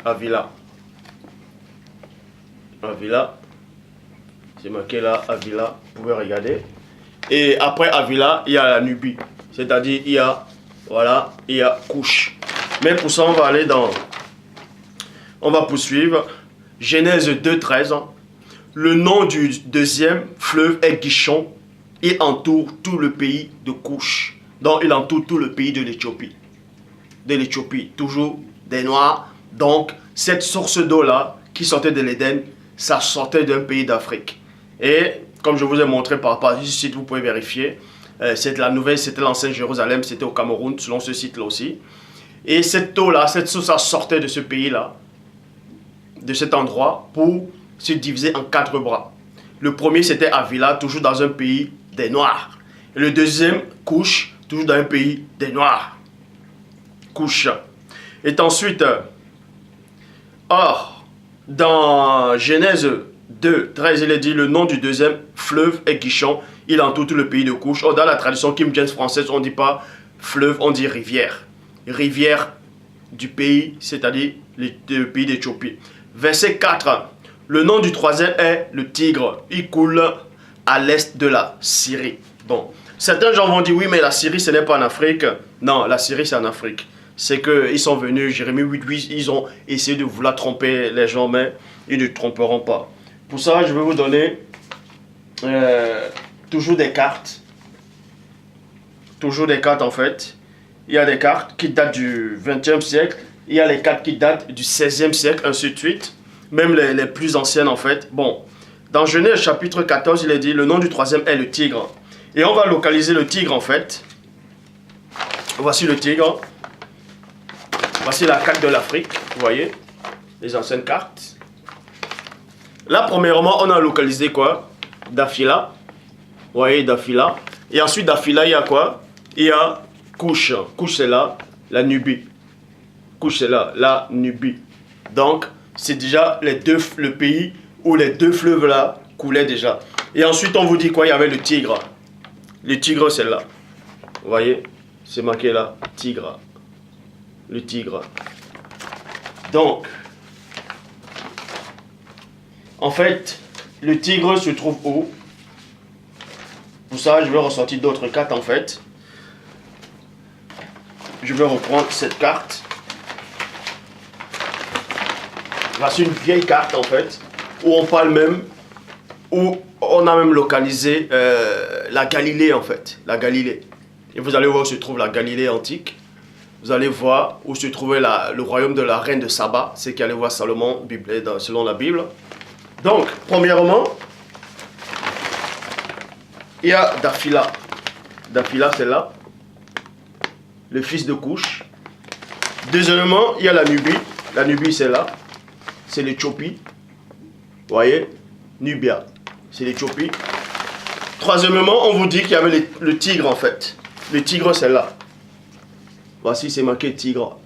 Avila. Avila. C'est marqué là, Avila. Vous pouvez regarder. Et après Avila, il y a la Nubie. C'est-à-dire, il y a, voilà, il y a Couche. Mais pour ça, on va aller dans... On va poursuivre. Genèse 2, 13. Le nom du deuxième fleuve est Gishon. Il entoure tout le pays de Couche. Donc, il entoure tout le pays de l'Éthiopie. De l'Éthiopie. Toujours des Noirs. Donc, cette source d'eau-là, qui sortait de l'Éden, ça sortait d'un pays d'Afrique. Et, comme je vous ai montré par rapport à ce site, vous pouvez vérifier. C'est la nouvelle, c'était l'ancienne Jérusalem, c'était au Cameroun, selon ce site-là aussi. Et cette eau-là, cette source, ça sortait de ce pays-là, de cet endroit, pour se diviser en 4 bras. Le premier, c'était Avila, toujours dans un pays des Noirs. Et le deuxième, Couche, toujours dans un pays des Noirs. Couche. Et ensuite, or, dans Genèse 2, 13, il est dit, le nom du deuxième fleuve est Gishon, il entoure tout le pays de Couche. Or, dans la tradition King James française, on ne dit pas fleuve, on dit rivière. Rivière du pays, c'est-à-dire le pays d'Éthiopie. Verset 4, le nom du troisième est le Tigre. Il coule à l'est de la Syrie. Bon, certains gens vont dire, oui, mais la Syrie, ce n'est pas en Afrique. Non, la Syrie, c'est en Afrique. C'est qu'ils sont venus, Jérémie 8, ils ont essayé de vouloir tromper les gens, mais ils ne tromperont pas. Pour ça, je vais vous donner toujours des cartes. Toujours des cartes, en fait. Il y a des cartes qui datent du 20e siècle. Il y a les cartes qui datent du 16e siècle, ainsi de suite. Même les plus anciennes, en fait. Bon, dans Genèse chapitre 14, il est dit, le nom du troisième est le tigre. Et on va localiser le tigre, en fait. Voici le tigre. Voici la carte de l'Afrique, vous voyez, les anciennes cartes. Là, premièrement, on a localisé quoi? Davila. Vous voyez, Davila. Et ensuite, Davila, il y a quoi? Il y a Couche. Couche, c'est là, la Nubie. Couche, c'est là, la Nubie. Donc, c'est déjà le pays où les 2 fleuves là coulaient déjà. Et ensuite, on vous dit quoi? Il y avait le tigre. Le tigre, c'est là. Vous voyez, c'est marqué là, tigre. Le tigre. Donc, en fait, le tigre se trouve où? Pour ça, je vais ressortir d'autres cartes, en fait. Je vais reprendre cette carte. Voici une vieille carte, en fait, où on parle même, où on a même localisé la Galilée, en fait. La Galilée. Et vous allez voir où se trouve la Galilée antique. Vous allez voir où se trouvait le royaume de la reine de Saba, c'est qui allait voir Salomon selon la Bible. Donc, premièrement, il y a Davila. Davila, c'est là, le fils de Couche. Deuxièmement, il y a la Nubie. La Nubie, c'est là, c'est l'Éthiopie. Vous voyez, Nubia, c'est l'Éthiopie. Troisièmement, on vous dit qu'il y avait le tigre, en fait. Le tigre, c'est là. Voici, c'est marqué tigre.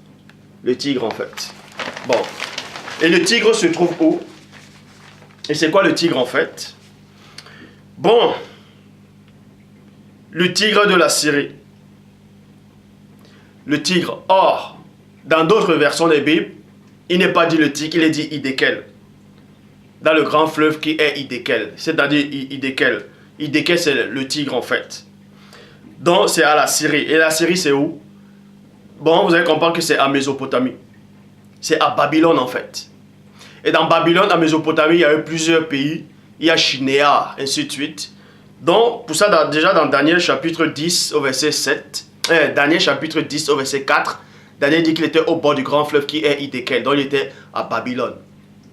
Le tigre, en fait. Bon. Et le tigre se trouve où? Et c'est quoi le tigre, en fait? Bon. Le tigre de la Syrie. Le tigre. Or, dans d'autres versions des Bibles, il n'est pas dit le tigre, il est dit Hiddekel. Dans le grand fleuve qui est Hiddekel. C'est-à-dire Hiddekel. Hiddekel, c'est le tigre, en fait. Donc c'est à la Syrie. Et la Syrie c'est où? Bon, vous allez comprendre que c'est à Mésopotamie. C'est à Babylone en fait. Et dans Babylone, à Mésopotamie, il y a eu plusieurs pays. Il y a Shinéar, ainsi de suite. Donc, pour ça, déjà dans Daniel chapitre 10 au verset 7, Daniel chapitre 10 au verset 4, Daniel dit qu'il était au bord du grand fleuve qui est Hiddekel. Donc, il était à Babylone.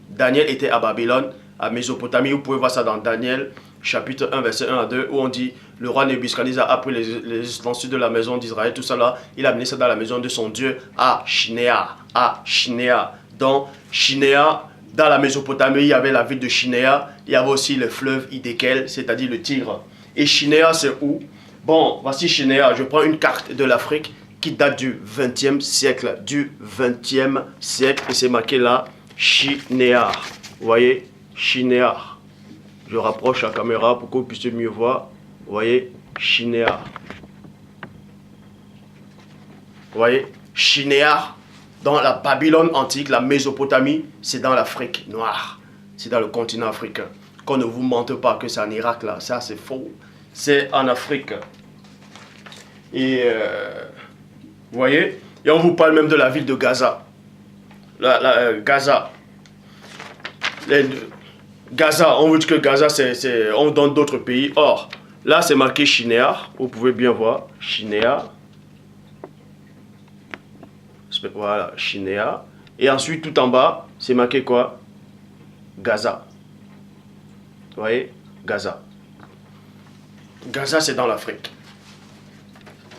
Daniel était à Babylone, à Mésopotamie. Vous pouvez voir ça dans Daniel chapitre 1, verset 1 à 2, où on dit, le roi Nebuchadnezzar a pris les ustensiles de la maison d'Israël, tout ça là, il a amené ça dans la maison de son Dieu à Shinéar. À Shinéar. Donc, Shinéar, dans la Mésopotamie, il y avait la ville de Shinéar, il y avait aussi le fleuve Hiddekel, c'est-à-dire le Tigre. Et Shinéar, c'est où? Bon, voici Shinéar. Je prends une carte de l'Afrique qui date du 20e siècle. Du 20e siècle. Et c'est marqué là, Shinéar. Vous voyez? Shinéar. Je rapproche la caméra pour que vous puissiez mieux voir. Vous voyez? Shinéar. Vous voyez? Shinéar. Dans la Babylone antique, la Mésopotamie, c'est dans l'Afrique noire. C'est dans le continent africain. Qu'on ne vous mente pas que c'est en Irak là. Ça, c'est faux. C'est en Afrique. Et vous voyez? Et on vous parle même de la ville de Gaza. Gaza. Gaza, on vous dit que Gaza, on donne d'autres pays. Or, là, c'est marqué Shinéar. Vous pouvez bien voir. Shinéar. Voilà, Shinéar. Et ensuite, tout en bas, c'est marqué quoi? Gaza. Vous voyez? Gaza. Gaza, c'est dans l'Afrique.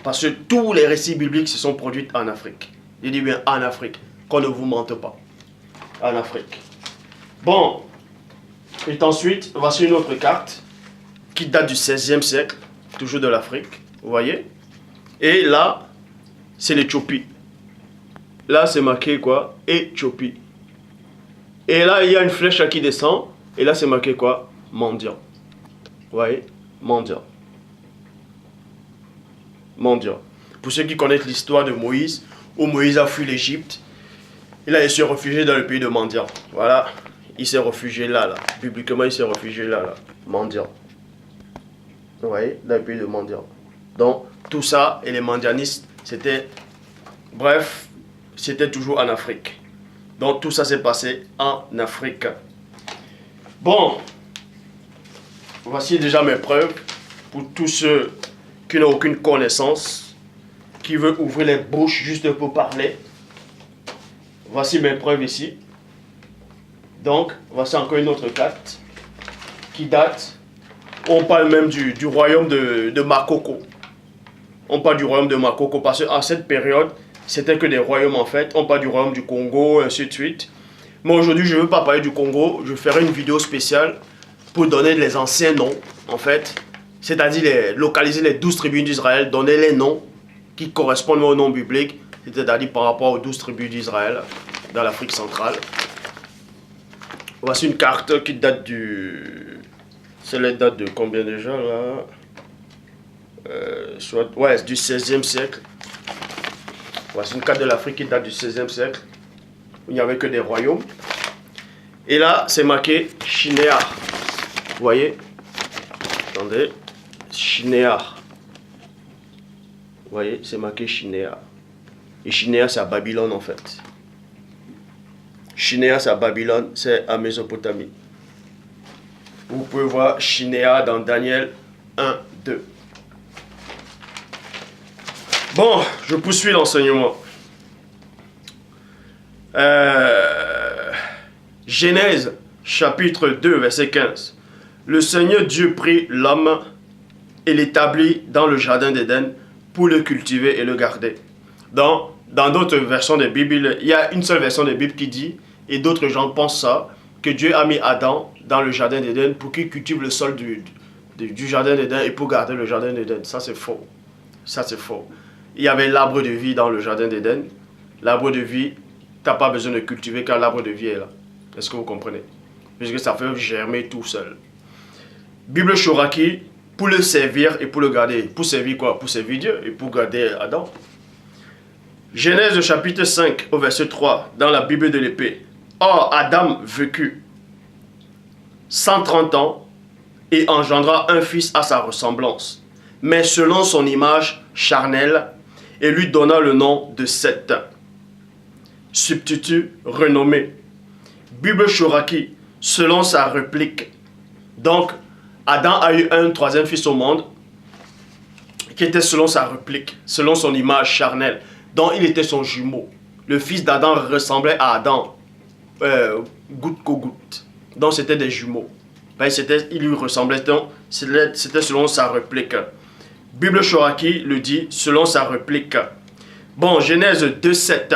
Parce que tous les récits bibliques se sont produits en Afrique. Je dis bien en Afrique. Qu'on ne vous mente pas. En Afrique. Bon. Et ensuite, voici une autre carte qui date du 16e siècle. Toujours de l'Afrique. Vous voyez? Et là, c'est l'Éthiopie. Là, c'est marqué quoi? Éthiopie. Et là, il y a une flèche qui descend. Et là, c'est marqué quoi? Mendiant. Vous voyez? Mendiant. Mendiant. Pour ceux qui connaissent l'histoire de Moïse, où Moïse a fui l'Égypte, il s'est réfugié dans le pays de Mendiant. Voilà. Il s'est réfugié là. Bibliquement, il s'est réfugié là. Mendiant. Vous voyez? Dans le pays de Mendiant. Donc, tout ça, et les mendianistes, c'était... Bref, c'était toujours en Afrique. Donc, tout ça s'est passé en Afrique. Bon, voici déjà mes preuves pour tous ceux qui n'ont aucune connaissance, qui veulent ouvrir les bouches juste pour parler. Voici mes preuves ici. Donc, voici encore une autre carte qui date. On parle même du royaume de Makoko. On parle du royaume de Makoko parce qu'à cette période, c'était que des royaumes en fait. On parle du royaume du Congo, ainsi de suite. Mais aujourd'hui, je ne veux pas parler du Congo. Je ferai une vidéo spéciale pour donner les anciens noms, en fait. C'est-à-dire localiser les 12 tribus d'Israël, donner les noms qui correspondent aux noms bibliques, c'est-à-dire par rapport aux 12 tribus d'Israël dans l'Afrique centrale. Voici une carte qui date du... C'est la date de combien déjà là? Ouais, du 16e siècle. Voici une carte de l'Afrique qui date du 16e siècle. Il n'y avait que des royaumes. Et là, c'est marqué Shinéar. Vous voyez? Attendez. Shinéar. Vous voyez? C'est marqué Shinéar. Et Shinéar, c'est à Babylone en fait. Shinéar, c'est à Babylone, c'est à Mésopotamie. Vous pouvez voir Shinéar dans Daniel 1, 2. Bon, je poursuis l'enseignement. Genèse, chapitre 2, verset 15. Le Seigneur Dieu prit l'homme et l'établit dans le jardin d'Éden pour le cultiver et le garder. Dans d'autres versions de Bible, il y a une seule version de Bible qui dit, et d'autres gens pensent ça, que Dieu a mis Adam dans le jardin d'Éden pour qu'il cultive le sol du jardin d'Éden et pour garder le jardin d'Éden. Ça c'est faux. Ça c'est faux. Il y avait l'arbre de vie dans le jardin d'Éden. L'arbre de vie, tu n'as pas besoin de cultiver car l'arbre de vie est là. Est-ce que vous comprenez? Puisque ça fait germer tout seul. Bible Shoraki, pour le servir et pour le garder. Pour servir quoi? Pour servir Dieu et pour garder Adam. Genèse chapitre 5 au verset 3 dans la Bible de l'épée. Or, Adam vécut 130 ans et engendra un fils à sa ressemblance. mais selon son image charnelle, et lui donna le nom de Seth. Substitut renommé. Bible Shoraki, selon sa réplique. Donc, Adam a eu un troisième fils au monde, qui était selon sa réplique, selon son image charnelle. Donc, il était son jumeau. Le fils d'Adam ressemblait à Adam, goutte qu'au goutte. Donc, c'était des jumeaux. Ben, il lui ressemblait, donc c'était selon sa réplique. Bible Shoraki le dit, selon sa réplique. Bon, Genèse 2:7,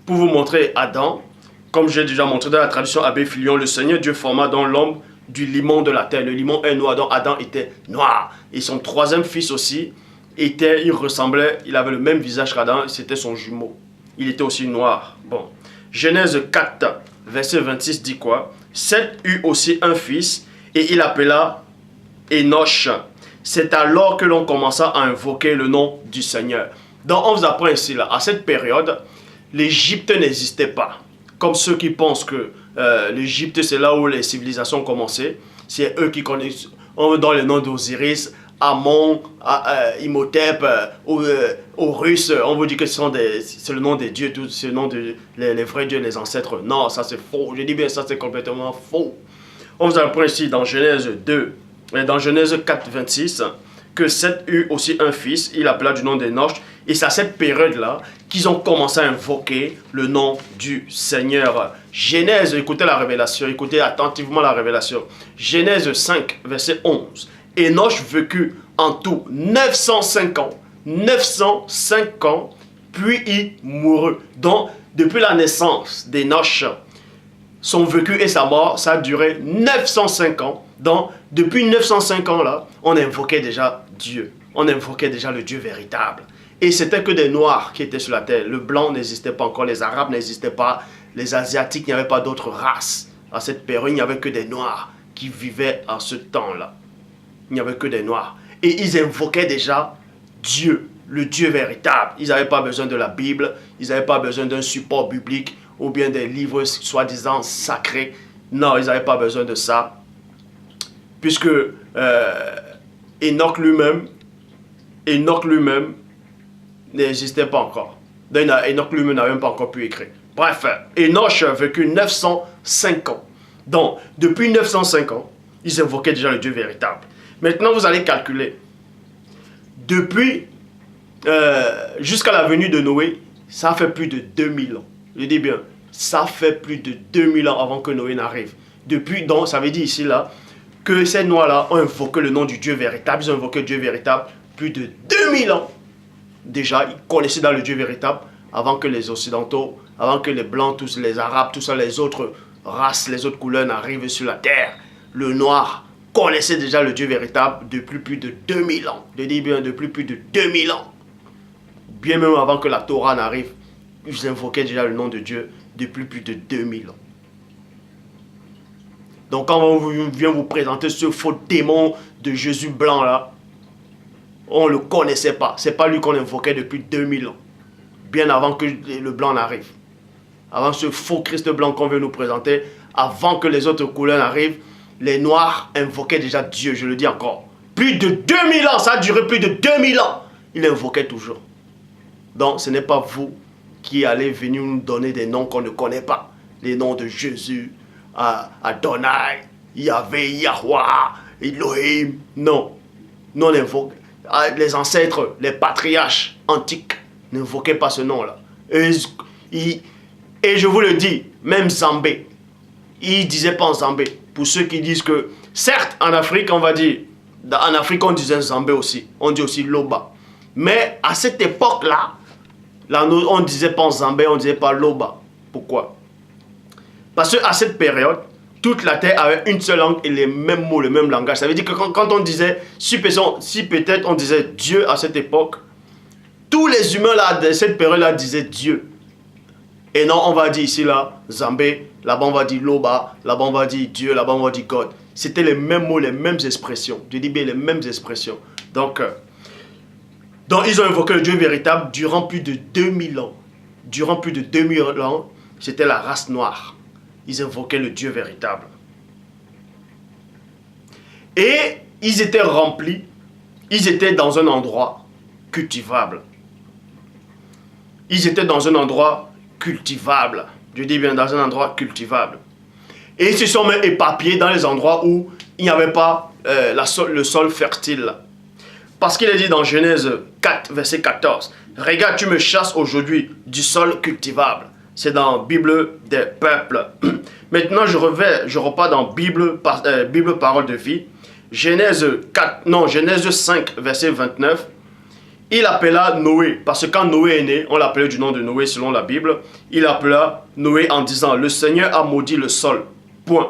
pour vous montrer Adam, comme j'ai déjà montré dans la tradition Abbé Filion, le Seigneur Dieu forma dans l'homme du limon de la terre. Le limon est noir, donc Adam était noir. Et son troisième fils aussi, il ressemblait, il avait le même visage qu'Adam, c'était son jumeau. Il était aussi noir. Bon, Genèse 4, verset 26 dit quoi? Seth eut aussi un fils, et il appela Enoch. C'est alors que l'on commença à invoquer le nom du Seigneur. Donc on vous apprend ici, là, à cette période, l'Égypte n'existait pas. Comme ceux qui pensent que l'Égypte, c'est là où les civilisations ont commencé. C'est eux qui connaissent, on veut dans le nom d'Osiris, Amon, Imhotep, Horus, on vous dit que c'est le nom des dieux, c'est le nom les vrais dieux, les ancêtres. Non, ça c'est faux. Je dis bien ça, c'est complètement faux. On vous apprend ici dans Genèse 2, dans Genèse 4, 26, que Seth eut aussi un fils, il appela du nom d'Enoch, et c'est à cette période-là qu'ils ont commencé à invoquer le nom du Seigneur. Genèse, écoutez la révélation, écoutez attentivement la révélation. Genèse 5, verset 11. Enoch vécut en tout 905 ans. 905 ans, puis il mourut. Donc, depuis la naissance d'Enoch, son vécu et sa mort, ça a duré 905 ans. Donc, depuis 905 ans là, on invoquait déjà Dieu. On invoquait déjà le Dieu véritable. Et c'était que des Noirs qui étaient sur la terre. Le blanc n'existait pas encore, les Arabes n'existaient pas, les Asiatiques, il n'y avait pas d'autres races. À cette période, il n'y avait que des Noirs qui vivaient en ce temps-là. Il n'y avait que des Noirs. Et ils invoquaient déjà Dieu, le Dieu véritable. Ils n'avaient pas besoin de la Bible, ils n'avaient pas besoin d'un support biblique ou bien des livres soi-disant sacrés. Non, ils n'avaient pas besoin de ça. Puisque Enoch lui-même n'existait pas encore. Enoch lui-même n'avait même pas encore pu écrire. Bref, Enoch a vécu 905 ans. Donc, depuis 905 ans, ils invoquaient déjà le Dieu véritable. Maintenant, vous allez calculer. Depuis jusqu'à la venue de Noé, ça fait plus de 2000 ans. Je dis bien, ça fait plus de 2000 ans avant que Noé n'arrive. Depuis, donc, ça veut dire ici, là, que ces Noirs-là ont invoqué le nom du Dieu véritable. Ils ont invoqué le Dieu véritable plus de 2000 ans. Déjà, ils connaissaient dans le Dieu véritable avant que les Occidentaux, avant que les Blancs, tous les Arabes, tout ça, les autres races, les autres couleurs n'arrivent sur la terre. Le Noir connaissait déjà le Dieu véritable depuis plus de 2000 ans. Je dis bien depuis plus de 2000 ans. Bien même avant que la Torah n'arrive, ils invoquaient déjà le nom de Dieu depuis plus de 2000 ans. Donc quand on vient vous présenter ce faux démon de Jésus blanc là, on ne le connaissait pas. Ce n'est pas lui qu'on invoquait depuis 2000 ans. Bien avant que le blanc n'arrive. Avant ce faux Christ blanc qu'on veut nous présenter, avant que les autres couleurs n'arrivent, les Noirs invoquaient déjà Dieu, je le dis encore. Plus de 2000 ans, ça a duré plus de 2000 ans. Ils invoquaient toujours. Donc ce n'est pas vous qui allez venir nous donner des noms qu'on ne connaît pas. Les noms de Jésus, Adonai, Yahvé, Yahweh, Elohim. Non. Non, on invoque. Les ancêtres, les patriarches antiques n'invoquaient pas ce nom-là. Et je vous le dis, même Zambé, il ne disait pas en Zambé. Pour ceux qui disent que, certes, en Afrique, on va dire, en Afrique, on disait Zambé aussi. On dit aussi Loba. Mais à cette époque-là, on ne disait pas en Zambé, on ne disait pas Loba. Pourquoi? Parce qu'à cette période, toute la terre avait une seule langue et les mêmes mots, le même langage. Ça veut dire que quand on disait, si peut-être on disait Dieu à cette époque, tous les humains là, de cette période-là disaient Dieu. Et non, on va dire ici là, Zambé, là-bas on va dire Loba, là-bas on va dire Dieu, là-bas on va dire God. C'était les mêmes mots, les mêmes expressions. Je dis bien les mêmes expressions. Donc ils ont invoqué le Dieu véritable durant plus de 2000 ans. Durant plus de 2000 ans, c'était la race noire. Ils invoquaient le Dieu véritable. Et ils étaient remplis ils étaient dans un endroit cultivable. Ils étaient dans un endroit cultivable. Je dis bien dans un endroit cultivable. Et ils se sont même éparpillés dans les endroits où il n'y avait pas le sol fertile. Parce qu'il est dit dans Genèse 4, verset 14, « Regarde, tu me chasses aujourd'hui du sol cultivable. » C'est dans Bible des peuples. Maintenant, je repars dans Bible Parole de vie. Genèse 5, verset 29. Il appela Noé, parce que quand Noé est né, on l'appelait du nom de Noé selon la Bible. Il appela Noé en disant, « Le Seigneur a maudit le sol. » Point.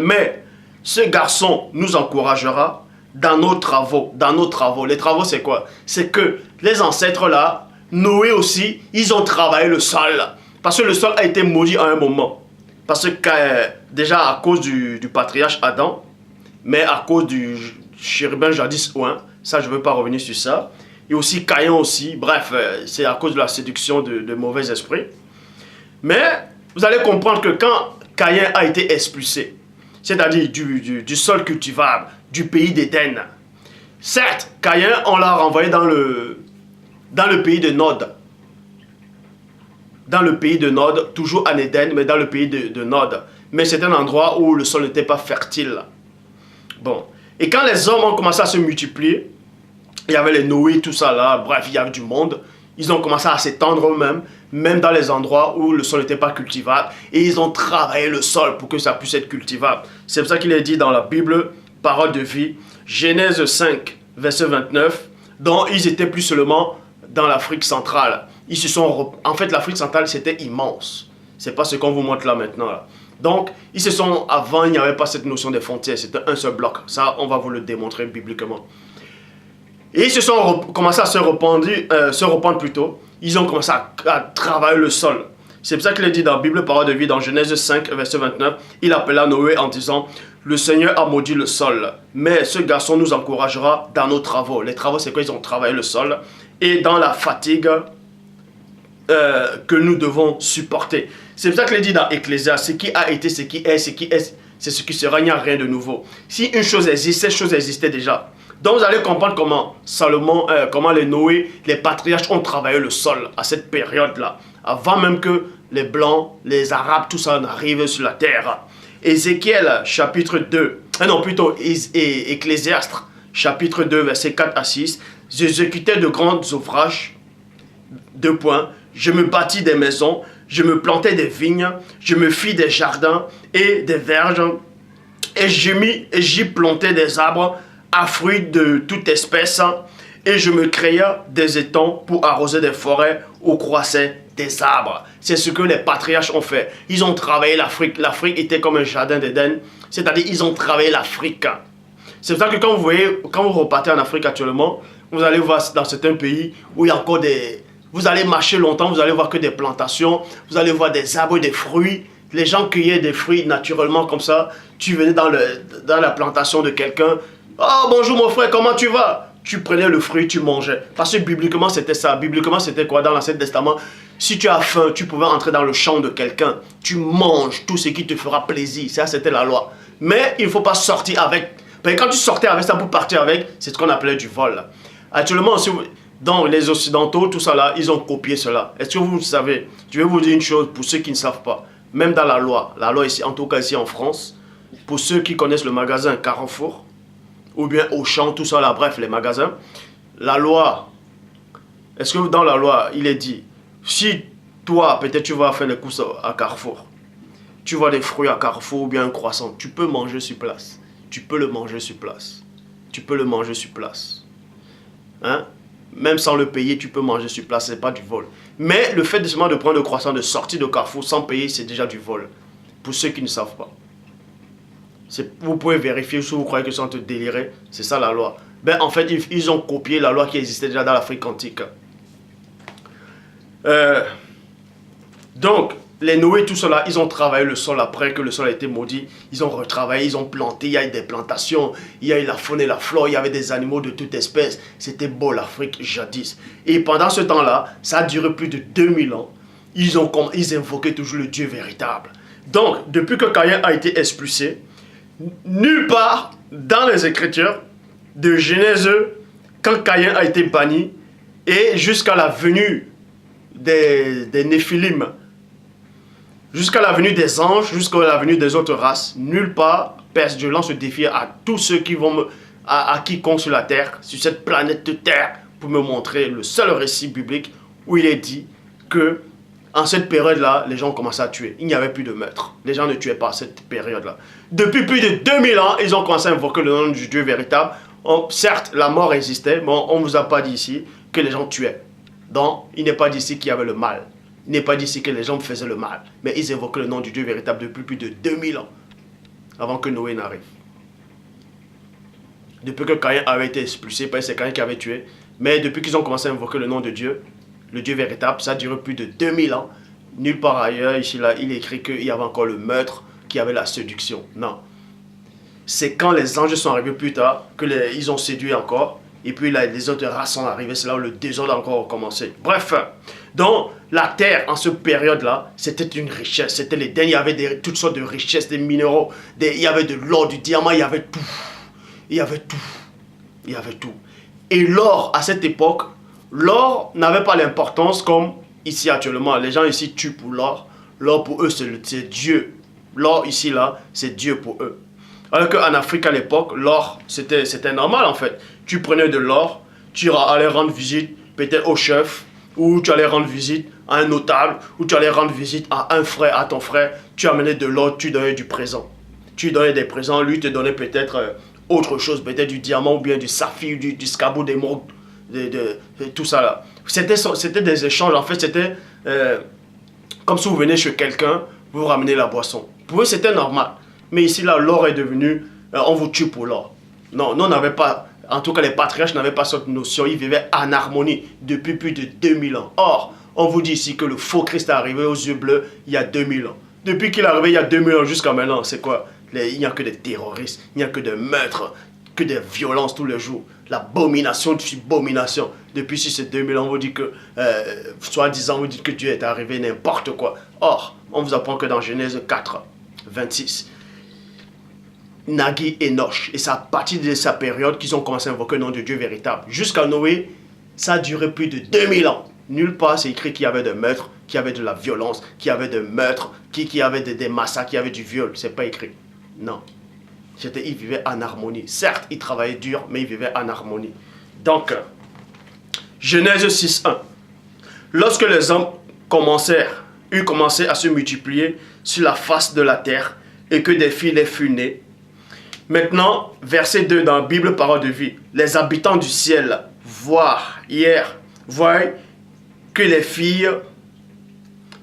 Mais ce garçon nous encouragera dans nos travaux. Dans nos travaux. Les travaux, c'est quoi? C'est que les ancêtres là, Noé aussi, ils ont travaillé le sol. Parce que le sol a été maudit à un moment. Parce que déjà à cause du patriarche Adam, mais à cause du chérubin jadis ouin, ça je ne veux pas revenir sur ça. Et aussi Caïn aussi, bref, c'est à cause de la séduction de mauvais esprits. Mais vous allez comprendre que quand Caïn a été expulsé, c'est-à-dire du sol cultivable, du pays d'Éden, certes, Caïn, on l'a renvoyé dans le pays de Nod. Dans le pays de Nod, toujours en Éden, mais dans le pays de Nod. Mais c'est un endroit où le sol n'était pas fertile. Bon. Et quand les hommes ont commencé à se multiplier, il y avait les Noé, tout ça là, bref, il y avait du monde. Ils ont commencé à s'étendre eux-mêmes, même dans les endroits où le sol n'était pas cultivable. Et ils ont travaillé le sol pour que ça puisse être cultivable. C'est pour ça qu'il est dit dans la Bible, Parole de vie, Genèse 5, verset 29, dont ils étaient plus seulement dans l'Afrique centrale. En fait, l'Afrique centrale, c'était immense. C'est pas ce qu'on vous montre là maintenant. Là. Donc, avant, il n'y avait pas cette notion de frontières. C'était un seul bloc. Ça, on va vous le démontrer bibliquement. Et ils commencé à se répandre plutôt. Ils ont commencé à travailler le sol. C'est pour ça qu'il est dit dans la Bible, Parole de vie, dans Genèse 5, verset 29, il appela Noé en disant, « Le Seigneur a maudit le sol, mais ce garçon nous encouragera dans nos travaux. » Les travaux, c'est quoi? Ils ont travaillé le sol. Et dans la fatigue que nous devons supporter. C'est pour ça qu'il est dit dans Ecclésiaste, ce qui a été, ce qui est, c'est ce qui sera, il n'y a rien de nouveau. Si une chose existe, cette chose existait déjà. Donc vous allez comprendre comment Salomon, comment les Noé, les patriarches ont travaillé le sol à cette période-là. Avant même que les Blancs, les Arabes, tout ça n'arrive sur la terre. Ézéchiel, chapitre 2, Ecclésiaste, chapitre 2, versets 4 à 6. J'exécutais de grands ouvrages, 2 points. Je me bâtis des maisons, je me plantais des vignes, je me fis des jardins et des verges, et j'y plantais des arbres à fruits de toute espèce, et je me créais des étangs pour arroser des forêts où croissaient des arbres. C'est ce que les patriarches ont fait. Ils ont travaillé l'Afrique. L'Afrique était comme un jardin d'Éden, c'est-à-dire ils ont travaillé l'Afrique. C'est pour ça que quand vous repartez en Afrique actuellement, vous allez voir dans certains pays où il y a encore des... Vous allez marcher longtemps, vous allez voir que des plantations, vous allez voir des arbres, des fruits. Les gens cueillaient des fruits naturellement comme ça. Tu venais dans la plantation de quelqu'un. « Oh, bonjour mon frère, comment tu vas ?» Tu prenais le fruit, tu mangeais. Parce que bibliquement, c'était ça. Bibliquement, c'était quoi dans l'Ancien Testament? Si tu as faim, tu pouvais entrer dans le champ de quelqu'un. Tu manges tout ce qui te fera plaisir. Ça, c'était la loi. Mais il ne faut pas sortir avec. Parce que quand tu sortais avec ça pour partir avec, c'est ce qu'on appelait du vol. Actuellement, dans les Occidentaux, tout ça là, ils ont copié cela. Est-ce que vous savez? Je vais vous dire une chose pour ceux qui ne savent pas. Même dans la loi ici, en tout cas ici en France, pour ceux qui connaissent le magasin Carrefour, ou bien Auchan, tout ça là, bref, les magasins, la loi, est-ce que dans la loi, il est dit, si toi, peut-être tu vas faire les courses à Carrefour, tu vois des fruits à Carrefour ou bien un croissant, tu peux manger sur place. Tu peux le manger sur place. Tu peux le manger sur place. Hein? Même sans le payer, tu peux manger sur place, ce n'est pas du vol. Mais le fait de seulement de prendre le croissant, de sortir de Carrefour sans payer, c'est déjà du vol. Pour ceux qui ne savent pas. Vous pouvez vérifier si vous croyez que c'est en te délirer, c'est ça la loi. Ben, en fait, ils ont copié la loi qui existait déjà dans l'Afrique antique. Donc, les Noé, tout cela, ils ont travaillé le sol après que le sol a été maudit. Ils ont retravaillé, ils ont planté, il y a eu des plantations, il y a eu la faune et la flore, il y avait des animaux de toute espèce. C'était beau l'Afrique jadis. Et pendant ce temps-là, ça a duré plus de 2000 ans. Ils invoquaient toujours le Dieu véritable. Donc, depuis que Caïn a été expulsé, nulle part dans les Écritures, de Genèse, quand Caïn a été banni, et jusqu'à la venue des Néphilim, jusqu'à la venue des anges, jusqu'à la venue des autres races, nulle part, je lance ce défi à tous ceux qui vont à quiconque sur la terre, sur cette planète de terre, pour me montrer le seul récit biblique où il est dit que en cette période-là, les gens ont commencé à tuer. Il n'y avait plus de meurtre. Les gens ne tuaient pas à cette période-là. Depuis plus de 2000 ans, ils ont commencé à invoquer le nom du Dieu véritable. Certes, la mort existait, mais on ne vous a pas dit ici que les gens tuaient. Donc, il n'est pas dit ici qu'il y avait le mal. Il n'est pas dit ici que les gens faisaient le mal. Mais ils invoquaient le nom du Dieu véritable depuis plus de 2000 ans, avant que Noé n'arrive. Depuis que Caïn avait été expulsé, c'est Caïn qui avait tué. Mais depuis qu'ils ont commencé à invoquer le nom de Dieu, le Dieu véritable, ça a duré plus de 2000 ans. Nulle part ailleurs, ici, là, il est écrit qu'il y avait encore le meurtre, qu'il y avait la séduction. Non. C'est quand les anges sont arrivés plus tard, qu'ils ont séduit encore. Et puis là, les autres races sont arrivées, c'est là où le désordre a encore recommencé. Bref, donc la terre, en cette période-là, c'était une richesse. C'était les derniers, il y avait toutes sortes de richesses, des minéraux, il y avait de l'or, du diamant, il y avait tout. Il y avait tout. Il y avait tout. Et l'or, à cette époque, l'or n'avait pas l'importance comme ici actuellement. Les gens ici tuent pour l'or. L'or pour eux, c'est Dieu. L'or ici, là, c'est Dieu pour eux. Alors qu'en Afrique, à l'époque, l'or, c'était normal en fait. Tu prenais de l'or, tu allais rendre visite peut-être au chef, ou tu allais rendre visite à un notable, ou tu allais rendre visite à un frère, à ton frère. Tu amenais de l'or, tu donnais du présent. Tu donnais des présents, lui te donnait peut-être autre chose, peut-être du diamant, ou bien du saphir, du scabot d'émeraude. De tout ça là. C'était des échanges, en fait, c'était comme si vous venez chez quelqu'un, vous ramenez la boisson. Pour eux, c'était normal. Mais ici, là, l'or est devenu, on vous tue pour l'or. Non, nous, on n'avait pas, en tout cas, les patriarches n'avaient pas cette notion. Ils vivaient en harmonie depuis plus de 2000 ans. Or, on vous dit ici que le faux Christ est arrivé aux yeux bleus il y a 2000 ans. Depuis qu'il est arrivé il y a 2000 ans jusqu'à maintenant, c'est quoi? Il n'y a que des terroristes, il n'y a que des meurtres, que des violences tous les jours. L'abomination de abomination. Depuis si c'est 2000 ans, on vous dit que, soi-disant, on vous dit que Dieu est arrivé n'importe quoi. Or, on vous apprend que dans Genèse 4, 26, Nagui et Noch, et c'est à partir de sa période qu'ils ont commencé à invoquer le nom de Dieu véritable. Jusqu'à Noé, ça a duré plus de 2000 ans. Nulle part c'est écrit qu'il y avait des meurtres, qu'il y avait de la violence, qu'il y avait des meurtres, qu'il y avait des massacres, qu'il y avait du viol. C'est pas écrit. Non. Ils vivaient en harmonie. Certes, ils travaillaient dur, mais ils vivaient en harmonie. Donc, Genèse 6.1. Lorsque les hommes eurent commencé à se multiplier sur la face de la terre et que des filles les furent nées. Maintenant, verset 2 dans la Bible, parole de vie. Les habitants du ciel voient que les filles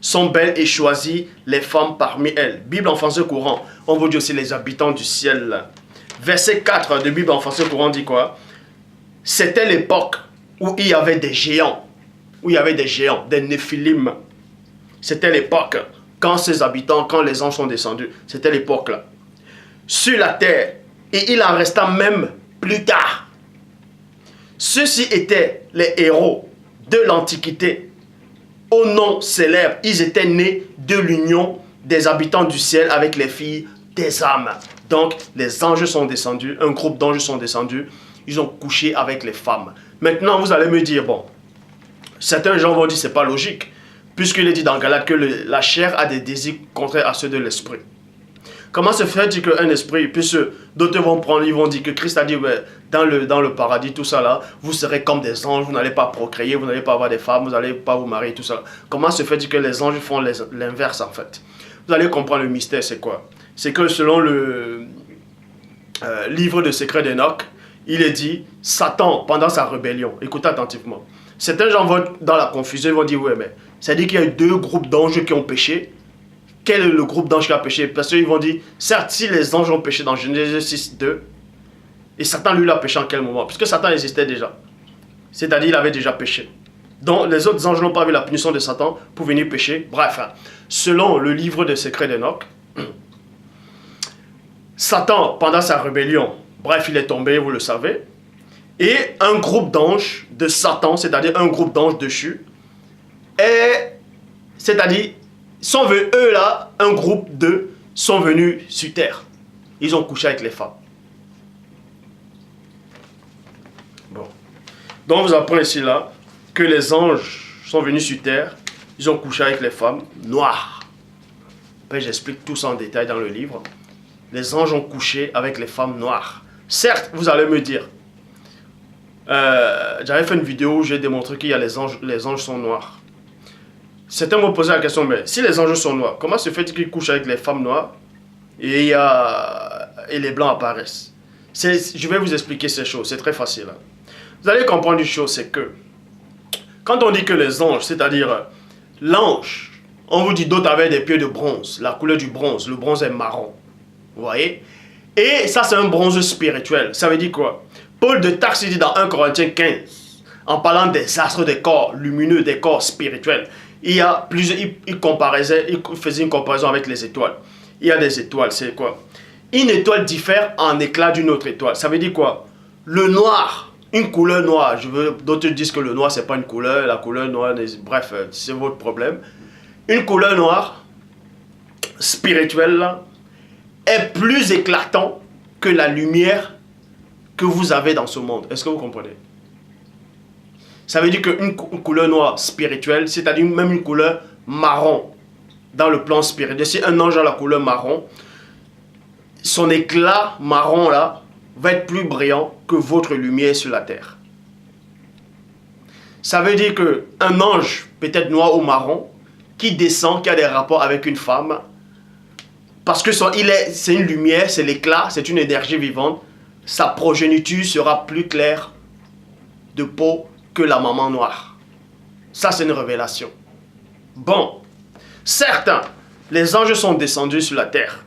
sont belles et choisissent les femmes parmi elles. Bible en français courant. On vous dit aussi les habitants du ciel. Verset 4 de Bible en français courant dit quoi? C'était l'époque où il y avait des géants. Où il y avait des géants, des Néphilim. C'était l'époque quand ces habitants, quand les anges sont descendus. C'était l'époque là. Sur la terre. Et il en resta même plus tard. Ceux-ci étaient les héros de l'Antiquité. Au nom célèbre, ils étaient nés de l'union des habitants du ciel avec les filles des âmes. Donc, les anges sont descendus, un groupe d'anges sont descendus, ils ont couché avec les femmes. Maintenant, vous allez me dire, bon, certains gens vont dire, c'est pas logique, puisqu'il est dit dans Galates que la chair a des désirs contraires à ceux de l'esprit. Comment se fait-il qu'un esprit, puisque d'autres vont prendre, ils vont dire que Christ a dit, ouais, dans le paradis, tout ça là, vous serez comme des anges, vous n'allez pas procréer, vous n'allez pas avoir des femmes, vous n'allez pas vous marier, tout ça. Comment se fait-il que les anges font l'inverse en fait? Vous allez comprendre le mystère, c'est quoi? C'est que selon le livre de secret d'Enoch, il est dit, Satan, pendant sa rébellion, écoutez attentivement, certains gens vont dans la confusion, ils vont dire, ouais, mais ça dit qu'il y a eu deux groupes d'anges qui ont péché. Quel est le groupe d'anges qui a péché? Parce qu'ils vont dire, certes, si les anges ont péché dans Genèse 6, 2, et Satan, lui, l'a péché en quel moment? Puisque Satan existait déjà. C'est-à-dire, il avait déjà péché. Donc, les autres anges n'ont pas vu la punition de Satan pour venir pécher. Bref, selon le livre des secrets d'Enoch, Satan, pendant sa rébellion, bref, il est tombé, vous le savez, et un groupe d'anges de Satan, c'est-à-dire un groupe d'anges déchus, c'est-à-dire, sont venus, eux là, un groupe d'eux, sont venus sur terre. Ils ont couché avec les femmes. Bon. Donc vous apprenez ici là que les anges sont venus sur terre, ils ont couché avec les femmes noires. Après j'explique tout ça en détail dans le livre. Les anges ont couché avec les femmes noires. Certes, vous allez me dire, j'avais fait une vidéo où j'ai démontré qu'il y a les anges sont noirs. Certains m'ont posé la question, mais si les anges sont noirs, comment se fait-il qu'ils couchent avec les femmes noires et les blancs apparaissent? Je vais vous expliquer ces choses, c'est très facile. Hein. Vous allez comprendre une chose, c'est que quand on dit que les anges, c'est-à-dire l'ange, on vous dit d'autres avaient des pieds de bronze, la couleur du bronze, le bronze est marron. Vous voyez? Et ça, c'est un bronze spirituel. Ça veut dire quoi? Paul de Tarse dit dans 1 Corinthiens 15, en parlant des astres des corps lumineux, des corps spirituels, il y a plusieurs, il faisait une comparaison avec les étoiles. Il y a des étoiles, c'est quoi? Une étoile diffère en éclat d'une autre étoile. Ça veut dire quoi? Le noir, une couleur noire. D'autres disent que le noir, c'est pas une couleur. La couleur noire, bref, c'est votre problème. Une couleur noire, spirituelle, là, est plus éclatant que la lumière que vous avez dans ce monde. Est-ce que vous comprenez? Ça veut dire qu'une couleur noire spirituelle, c'est-à-dire même une couleur marron dans le plan spirituel. Si un ange a la couleur marron, son éclat marron là va être plus brillant que votre lumière sur la terre. Ça veut dire qu'un ange, peut-être noir ou marron, qui descend, qui a des rapports avec une femme, parce que c'est une lumière, c'est l'éclat, c'est une énergie vivante, sa progéniture sera plus claire de peau que la maman noire. Ça, c'est une révélation. Bon, certains, les anges sont descendus sur la terre.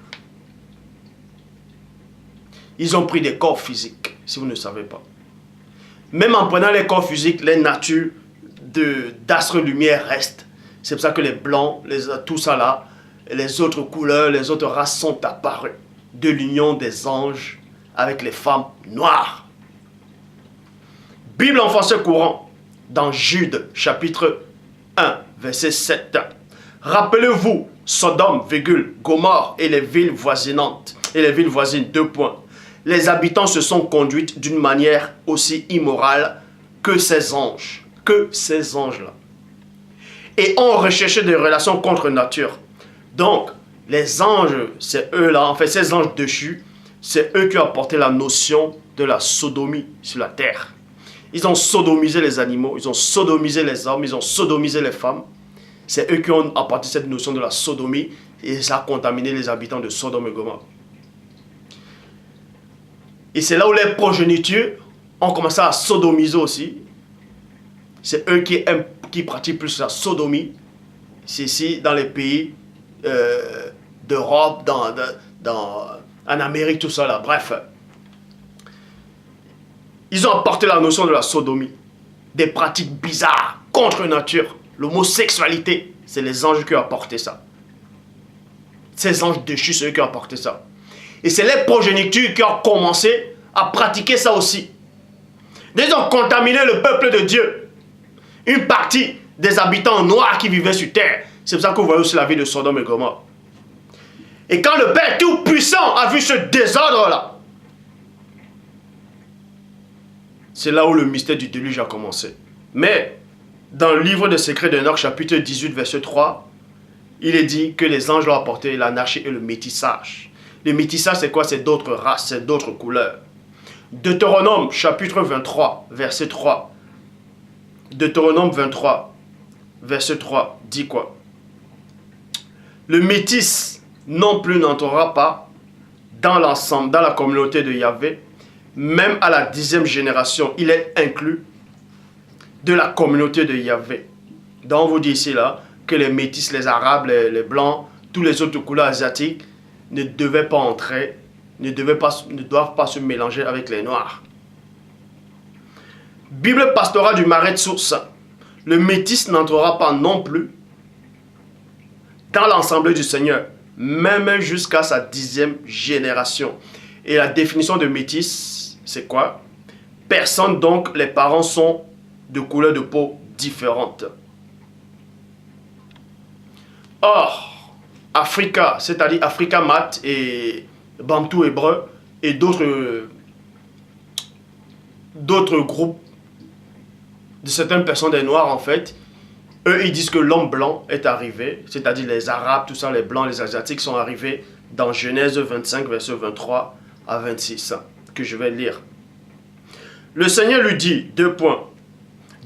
Ils ont pris des corps physiques, si vous ne savez pas. Même en prenant les corps physiques, les natures d'astres-lumière restent. C'est pour ça que les blancs, tout ça là, les autres couleurs, les autres races sont apparues de l'union des anges avec les femmes noires. Bible en français courant, dans Jude, chapitre 1, verset 7. Rappelez-vous, Sodome, Gomorrhe et les villes voisinantes, et les villes voisines, 2 points. Les habitants se sont conduits d'une manière aussi immorale que ces anges-là. Et ont recherché des relations contre nature. Donc, les anges, c'est eux-là, en fait, ces anges déchus, c'est eux qui ont apporté la notion de la sodomie sur la terre. Ils ont sodomisé les animaux, ils ont sodomisé les hommes, ils ont sodomisé les femmes. C'est eux qui ont apporté cette notion de la sodomie et ça a contaminé les habitants de Sodome et Gomorrhe. Et c'est là où les progénitures ont commencé à sodomiser aussi. C'est eux qui pratiquent plus la sodomie. C'est ici dans les pays d'Europe, en Amérique, tout ça là. Bref. Ils ont apporté la notion de la sodomie. Des pratiques bizarres, contre nature. L'homosexualité, c'est les anges qui ont apporté ça. Ces anges déchus, c'est eux qui ont apporté ça. Et c'est les progénitures qui ont commencé à pratiquer ça aussi. Ils ont contaminé le peuple de Dieu. Une partie des habitants noirs qui vivaient sur terre. C'est pour ça que vous voyez aussi la vie de Sodome et Gomorrhe. Et quand le Père Tout-Puissant a vu ce désordre-là, c'est là où le mystère du déluge a commencé. Mais, dans le livre des secrets d'Enoch, chapitre 18, verset 3, il est dit que les anges ont apporté l'anarchie et le métissage. Le métissage, c'est quoi? C'est d'autres races, c'est d'autres couleurs. Deutéronome, chapitre 23, verset 3. Deutéronome 23, verset 3, dit quoi? Le métis non plus n'entrera pas dans l'ensemble, dans la communauté de Yahvé, même à la 10e génération, il est inclus de la communauté de Yahvé. Donc on vous dit ici là, que les métis, les arabes, les blancs, tous les autres couleurs asiatiques ne devaient pas entrer, ne doivent pas se mélanger avec les noirs. Bible pastorale du Marais de Source. Le métis n'entrera pas non plus dans l'ensemble du Seigneur, même jusqu'à sa 10e génération. Et la définition de métis, c'est quoi? Personne, donc les parents sont de couleur de peau différente. Or, Africa, c'est-à-dire Africa Mat et Bantou hébreu et d'autres d'autres groupes, de certaines personnes des Noirs en fait, eux ils disent que l'homme blanc est arrivé, c'est-à-dire les Arabes, tout ça, les Blancs, les Asiatiques sont arrivés dans Genèse 25, verset 23 à 26, que je vais lire. Le Seigneur lui dit, 2 points,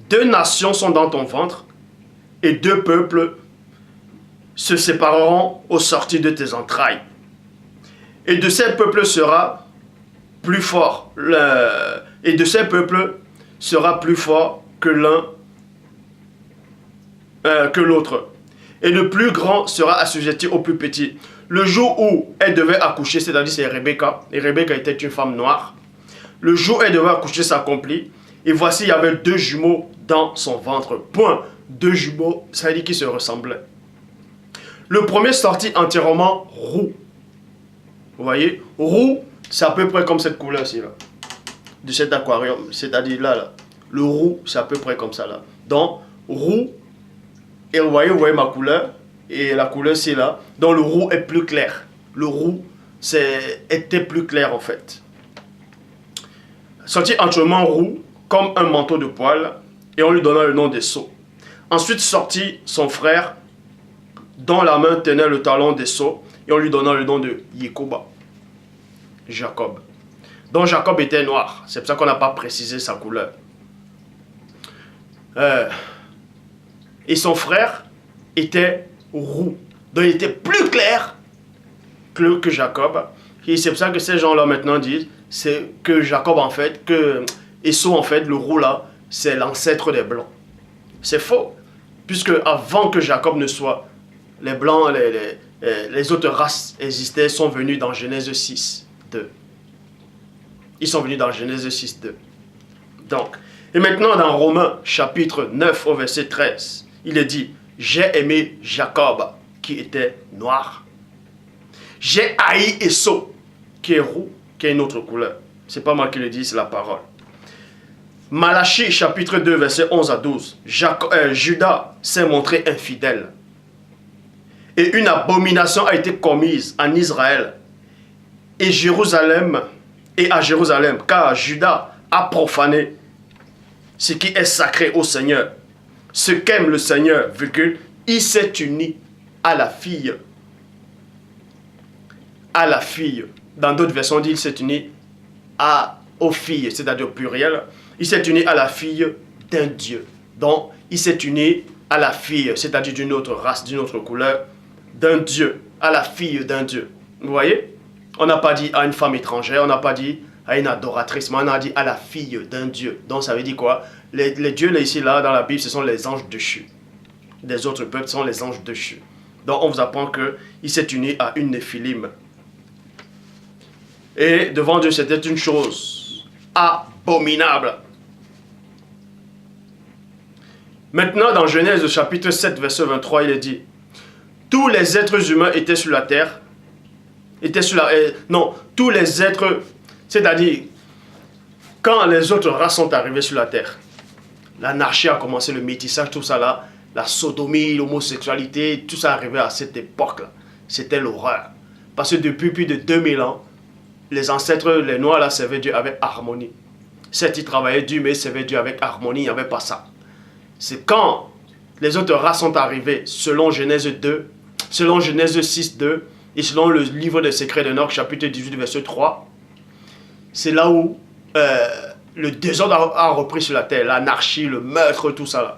2 nations sont dans ton ventre, et 2 peuples se sépareront au sortir de tes entrailles. Et de ces peuples sera plus fort, et de ces peuples sera plus fort que l'un que l'autre. Et le plus grand sera assujetti au plus petit. Le jour où elle devait accoucher, c'est-à-dire c'est Rebecca, et Rebecca était une femme noire, le jour où elle devait accoucher s'accomplit, et voici il y avait 2 jumeaux dans son ventre. Point. 2 jumeaux, ça veut dire qu'ils se ressemblaient. Le premier sortit entièrement roux. Vous voyez, roux, c'est à peu près comme cette couleur-ci, là, de cet aquarium, c'est-à-dire là. Le roux, c'est à peu près comme ça, là. Donc, roux, et vous voyez ma couleur, et la couleur, c'est là. Donc, le roux est plus clair. Le roux, était plus clair, en fait. Sortit entièrement roux, comme un manteau de poil, et on lui donna le nom d'Esau. Ensuite sortit son frère, dont la main tenait le talon d'Esau, et on lui donna le nom de Yekoba, Jacob. Donc Jacob était noir, c'est pour ça qu'on n'a pas précisé sa couleur. Et son frère était roux, donc il était plus clair que Jacob. Et c'est pour ça que ces gens-là maintenant disent, c'est que Jacob en fait, que Esau en fait, le roux là, c'est l'ancêtre des blancs. C'est faux, puisque avant que Jacob ne soit, les blancs, les autres races existaient, sont venus dans Genèse 6, 2. Ils sont venus dans Genèse 6, 2. Donc, et maintenant dans Romains chapitre 9 au verset 13, il est dit, j'ai aimé Jacob qui était noir. J'ai haï Esau qui est roux, qui a une autre couleur. C'est pas moi qui le dis, c'est la parole. Malachie chapitre 2 verset 11 à 12. Judas s'est montré infidèle. Et une abomination a été commise en Israël et à Jérusalem, car Judas a profané ce qui est sacré au Seigneur. Ce qu'aime le Seigneur, il s'est uni à la fille. À la fille. Dans d'autres versions, on dit qu'il s'est uni aux filles, c'est-à-dire au pluriel. Il s'est uni à la fille d'un Dieu. Donc, il s'est uni à la fille, c'est-à-dire d'une autre race, d'une autre couleur, d'un Dieu, à la fille d'un Dieu. Vous voyez? On n'a pas dit à une femme étrangère, on n'a pas dit à une adoratrice, mais on a dit à la fille d'un Dieu. Donc, ça veut dire quoi? Les dieux, là, ici, là, dans la Bible, ce sont les anges déchus. Des autres peuples, ce sont les anges déchus. Donc, on vous apprend qu'il s'est uni à une Néphilim. Et devant Dieu, c'était une chose abominable. Maintenant, dans Genèse chapitre 7, verset 23, il est dit, tous les êtres humains étaient sur la terre, tous les êtres, c'est-à-dire, quand les autres races sont arrivées sur la terre, l'anarchie a commencé, le métissage, tout ça là, la sodomie, l'homosexualité, tout ça arrivait à cette époque-là. C'était l'horreur. Parce que depuis plus de 2000 ans, les ancêtres, les Noirs là, servaient Dieu avec harmonie. Certes, ils travaillaient Dieu, mais ils servaient Dieu avec harmonie, il n'y avait pas ça. C'est quand les autres races sont arrivées, selon Genèse 2, selon Genèse 6, 2, et selon le livre des secrets de Enoch, chapitre 18, verset 3, c'est là où le désordre a repris sur la terre, l'anarchie, le meurtre, tout ça là.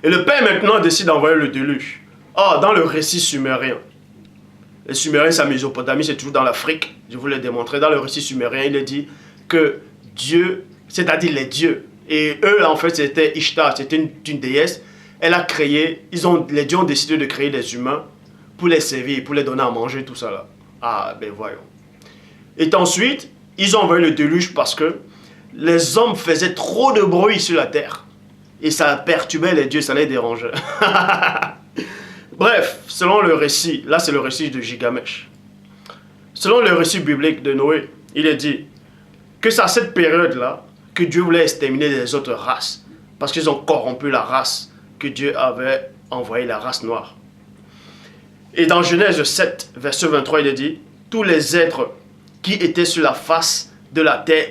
Et le Père maintenant décide d'envoyer le déluge. Or, dans le récit sumérien, les Sumériens, c'est la Mésopotamie, c'est toujours dans l'Afrique, je vous l'ai démontré, dans le récit sumérien, il est dit que Dieu, c'est-à-dire les dieux, et eux, là, en fait, c'était Ishtar, c'était une déesse, elle a créé, les dieux ont décidé de créer des humains pour les servir, pour les donner à manger, tout ça là. Ah, ben voyons. Et ensuite, ils ont envoyé le déluge parce que les hommes faisaient trop de bruit sur la terre. Et ça perturbait les dieux, ça les dérangeait. Bref, selon le récit, là c'est le récit de Gilgamesh. Selon le récit biblique de Noé, il est dit que c'est à cette période-là que Dieu voulait exterminer les autres races. Parce qu'ils ont corrompu la race que Dieu avait envoyée, la race noire. Et dans Genèse 7, verset 23, il est dit, tous les êtres qui étaient sur la face de la terre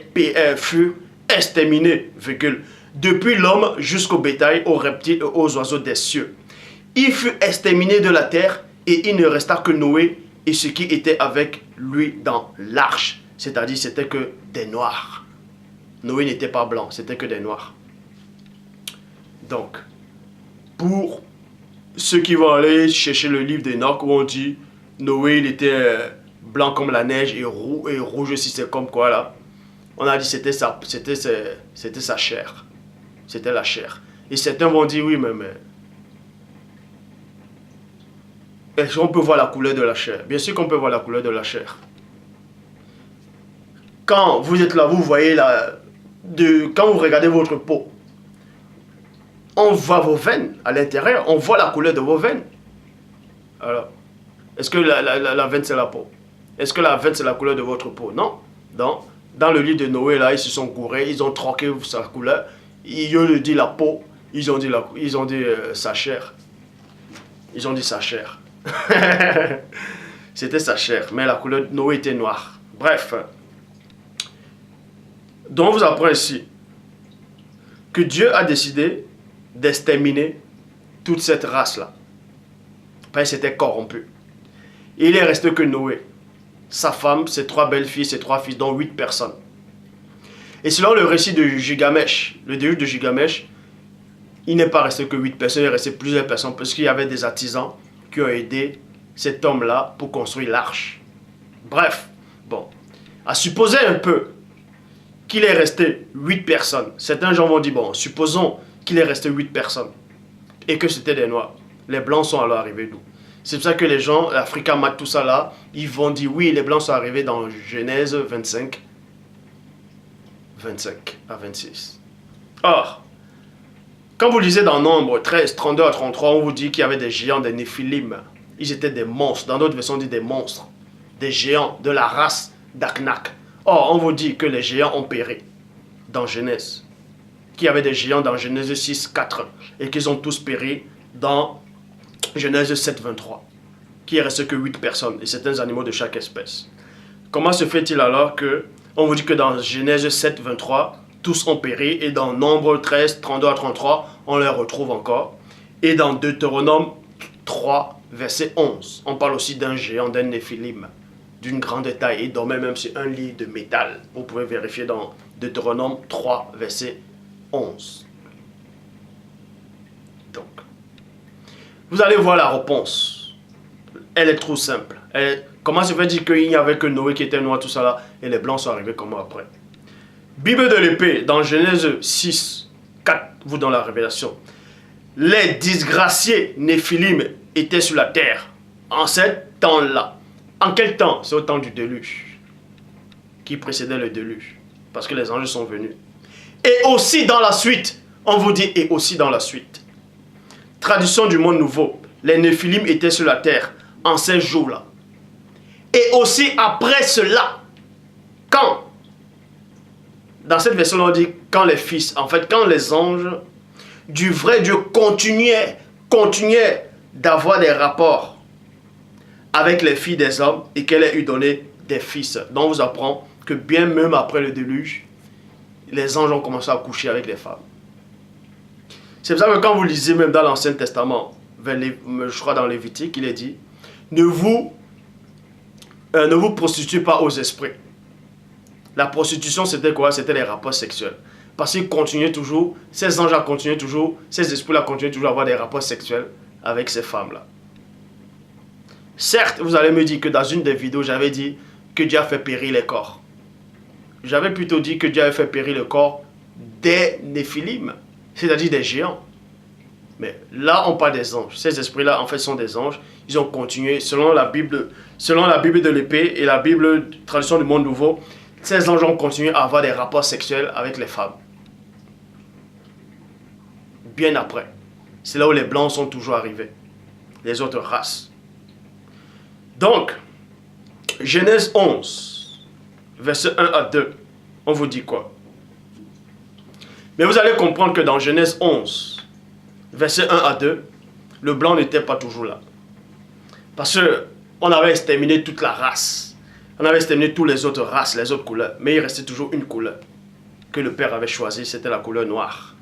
furent exterminé, virgule, depuis l'homme jusqu'au bétail, aux reptiles et aux oiseaux des cieux. Il fut exterminé de la terre et il ne resta que Noé et ce qui était avec lui dans l'arche. C'est-à-dire c'était que des noirs. Noé n'était pas blanc, c'était que des noirs. Donc, pour ceux qui vont aller chercher le livre d'Enoch où on dit Noé il était blanc comme la neige et rouge si c'est comme quoi là. On a dit c'était sa chair. C'était la chair. Et certains vont dire oui mais est-ce qu'on peut voir la couleur de la chair? Bien sûr qu'on peut voir la couleur de la chair. Quand vous êtes là, vous voyez quand vous regardez votre peau, on voit vos veines à l'intérieur, on voit la couleur de vos veines. Alors, est-ce que la veine c'est la peau? Est-ce que la veine c'est la couleur de votre peau? Non. Dans le livre de Noé, là, ils se sont gourés, ils ont troqué sa couleur. Ils ont dit la peau, ils ont dit sa chair. Ils ont dit sa chair. C'était sa chair, mais la couleur de Noé était noire. Bref. Donc, on vous apprend ici que Dieu a décidé d'exterminer toute cette race-là. Parce qu'elle s'était corrompue. Et il est resté que Noé, sa femme, ses 3 belles-filles, ses 3 fils, dont 8 personnes. Et selon le récit de Gilgamesh, le déluge de Gilgamesh, il n'est pas resté que 8 personnes, il est resté plusieurs personnes parce qu'il y avait des artisans qui ont aidé cet homme-là pour construire l'arche. Bref, bon, à supposer un peu qu'il est resté 8 personnes. Certains gens vont dire, bon, supposons qu'il est resté 8 personnes et que c'était des noirs. Les blancs sont alors arrivés d'où? C'est pour ça que les gens, Africa Mat, tout ça là, ils vont dire, oui, les blancs sont arrivés dans Genèse 25 à 26. Or, quand vous lisez dans Nombre 13, 32 à 33, on vous dit qu'il y avait des géants, des Néphilim. Ils étaient des monstres. Dans d'autres versions, on dit des monstres. Des géants de la race d'Aknak. Or, on vous dit que les géants ont péri dans Genèse. Qu'il y avait des géants dans Genèse 6, 4. Et qu'ils ont tous péri dans Genèse 7, 23. Qu'il ne reste que 8 personnes et certains animaux de chaque espèce. Comment se fait-il alors que on vous dit que dans Genèse 7, 23, tous ont péri, et dans Nombre 13, 32 à 33, on les retrouve encore. Et dans Deutéronome 3, verset 11, on parle aussi d'un géant, d'un Néphilim, d'une grande taille, et dormait même sur un lit de métal. Vous pouvez vérifier dans Deutéronome 3, verset 11. Donc, vous allez voir la réponse. Elle est trop simple. Comment se fait-il qu'il n'y avait que Noé qui était noir, tout ça là, et les blancs sont arrivés comment après? Bible de l'épée, dans Genèse 6, 4, vous dans la Révélation. Les disgraciés Néphilim étaient sur la terre en ce temps-là. En quel temps? C'est au temps du déluge, qui précédait le déluge, parce que les anges sont venus. Et aussi dans la suite, on vous dit, et aussi dans la suite. Traduction du monde nouveau, les Néphilim étaient sur la terre en ces jours-là. Et aussi après cela, quand? Dans cette version, on dit quand les fils, en fait, quand les anges du vrai Dieu continuaient d'avoir des rapports avec les filles des hommes et qu'elle ait eu donné des fils. Donc on vous apprend que bien même après le déluge, les anges ont commencé à coucher avec les femmes. C'est pour ça que quand vous lisez même dans l'Ancien Testament, je crois dans Lévitique, il est dit, ne vous prostituez pas aux esprits. La prostitution, c'était quoi? C'était les rapports sexuels. Parce qu'ils continuaient toujours, ces anges continuaient toujours, ces esprits-là continuaient toujours à avoir des rapports sexuels avec ces femmes-là. Certes, vous allez me dire que dans une des vidéos, j'avais dit que Dieu a fait périr les corps. J'avais plutôt dit que Dieu avait fait périr le corps des Néphilim, c'est-à-dire des géants. Mais là, on parle des anges. Ces esprits-là, en fait, sont des anges. Ils ont continué, selon la Bible de l'épée et la Bible, tradition du monde nouveau, ces anges ont continué à avoir des rapports sexuels avec les femmes. Bien après. C'est là où les blancs sont toujours arrivés. Les autres races. Donc, Genèse 11, verset 1 à 2, on vous dit quoi? Mais vous allez comprendre que dans Genèse 11, verset 1 à 2, le blanc n'était pas toujours là. Parce qu'on avait exterminé toute la race. On avait exterminé toutes les autres races, les autres couleurs. Mais il restait toujours une couleur. que le Père avait choisi, c'était la couleur noire.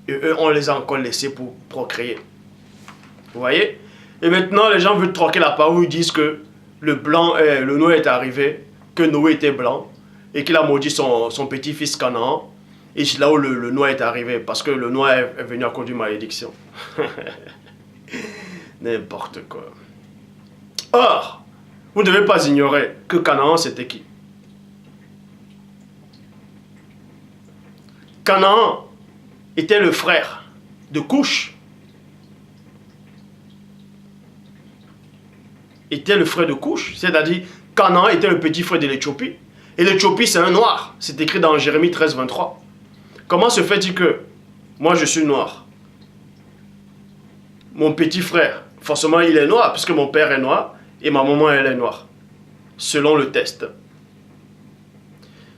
Et eux, on les a encore laissés pour procréer. Vous voyez? Et maintenant, les gens veulent troquer la parole, ils disent que le noir est arrivé, que Noé était blanc, et qu'il a maudit son petit-fils Canaan. Et c'est là où le noir est arrivé, parce que le noir est venu à cause d'une malédiction. N'importe quoi. Or, vous ne devez pas ignorer que Canaan, c'était qui? Canaan était le frère de Couche. Était le frère de Couche, c'est-à-dire Canaan était le petit frère de l'Éthiopie. Et l'Éthiopie, c'est un noir. C'est écrit dans Jérémie 13, 23. Comment se fait-il que moi, je suis noir? Mon petit frère, forcément, il est noir, puisque mon père est noir et ma maman, elle est noire. Selon le test.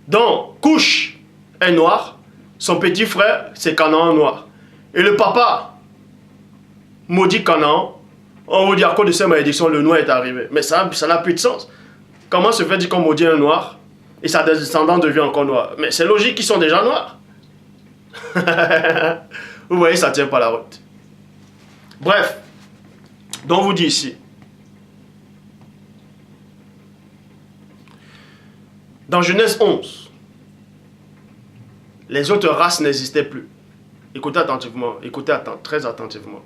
Donc, Couche est noir. Son petit frère, c'est Canaan noir. Et le papa maudit Canaan. On vous dit à cause de ces malédictions, le noir est arrivé. Mais ça n'a plus de sens. Comment se fait-il qu'on maudit un noir et sa descendance devient encore noir? Mais c'est logique qu'ils sont déjà noirs. Vous voyez, ça ne tient pas la route. Bref, donc on vous dit ici. Dans Genèse 11, les autres races n'existaient plus. Écoutez attentivement, très attentivement.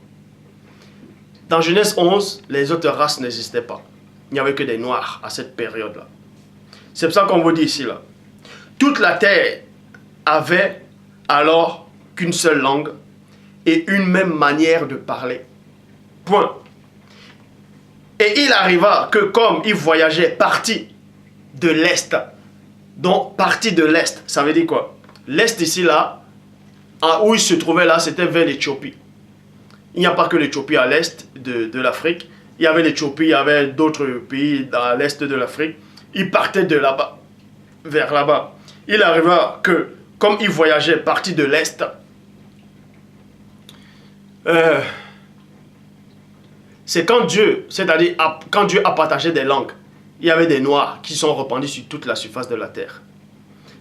Dans Genèse 11, les autres races n'existaient pas. Il n'y avait que des noirs à cette période-là. C'est pour ça qu'on vous dit ici, là. Toute la terre avait alors qu'une seule langue et une même manière de parler. Point. Et il arriva que comme il voyageait parti de l'Est, donc parti de l'Est, ça veut dire quoi? L'Est ici, là, où il se trouvait là, c'était vers l'Éthiopie. Il n'y a pas que l'Éthiopie à l'Est de l'Afrique. Il y avait l'Éthiopie, il y avait d'autres pays dans l'Est de l'Afrique. Il partait de là-bas, vers là-bas. Il arriva que, comme il voyageait parti de l'Est, c'est quand Dieu, c'est-à-dire quand Dieu a partagé des langues, il y avait des noirs qui sont répandus sur toute la surface de la terre.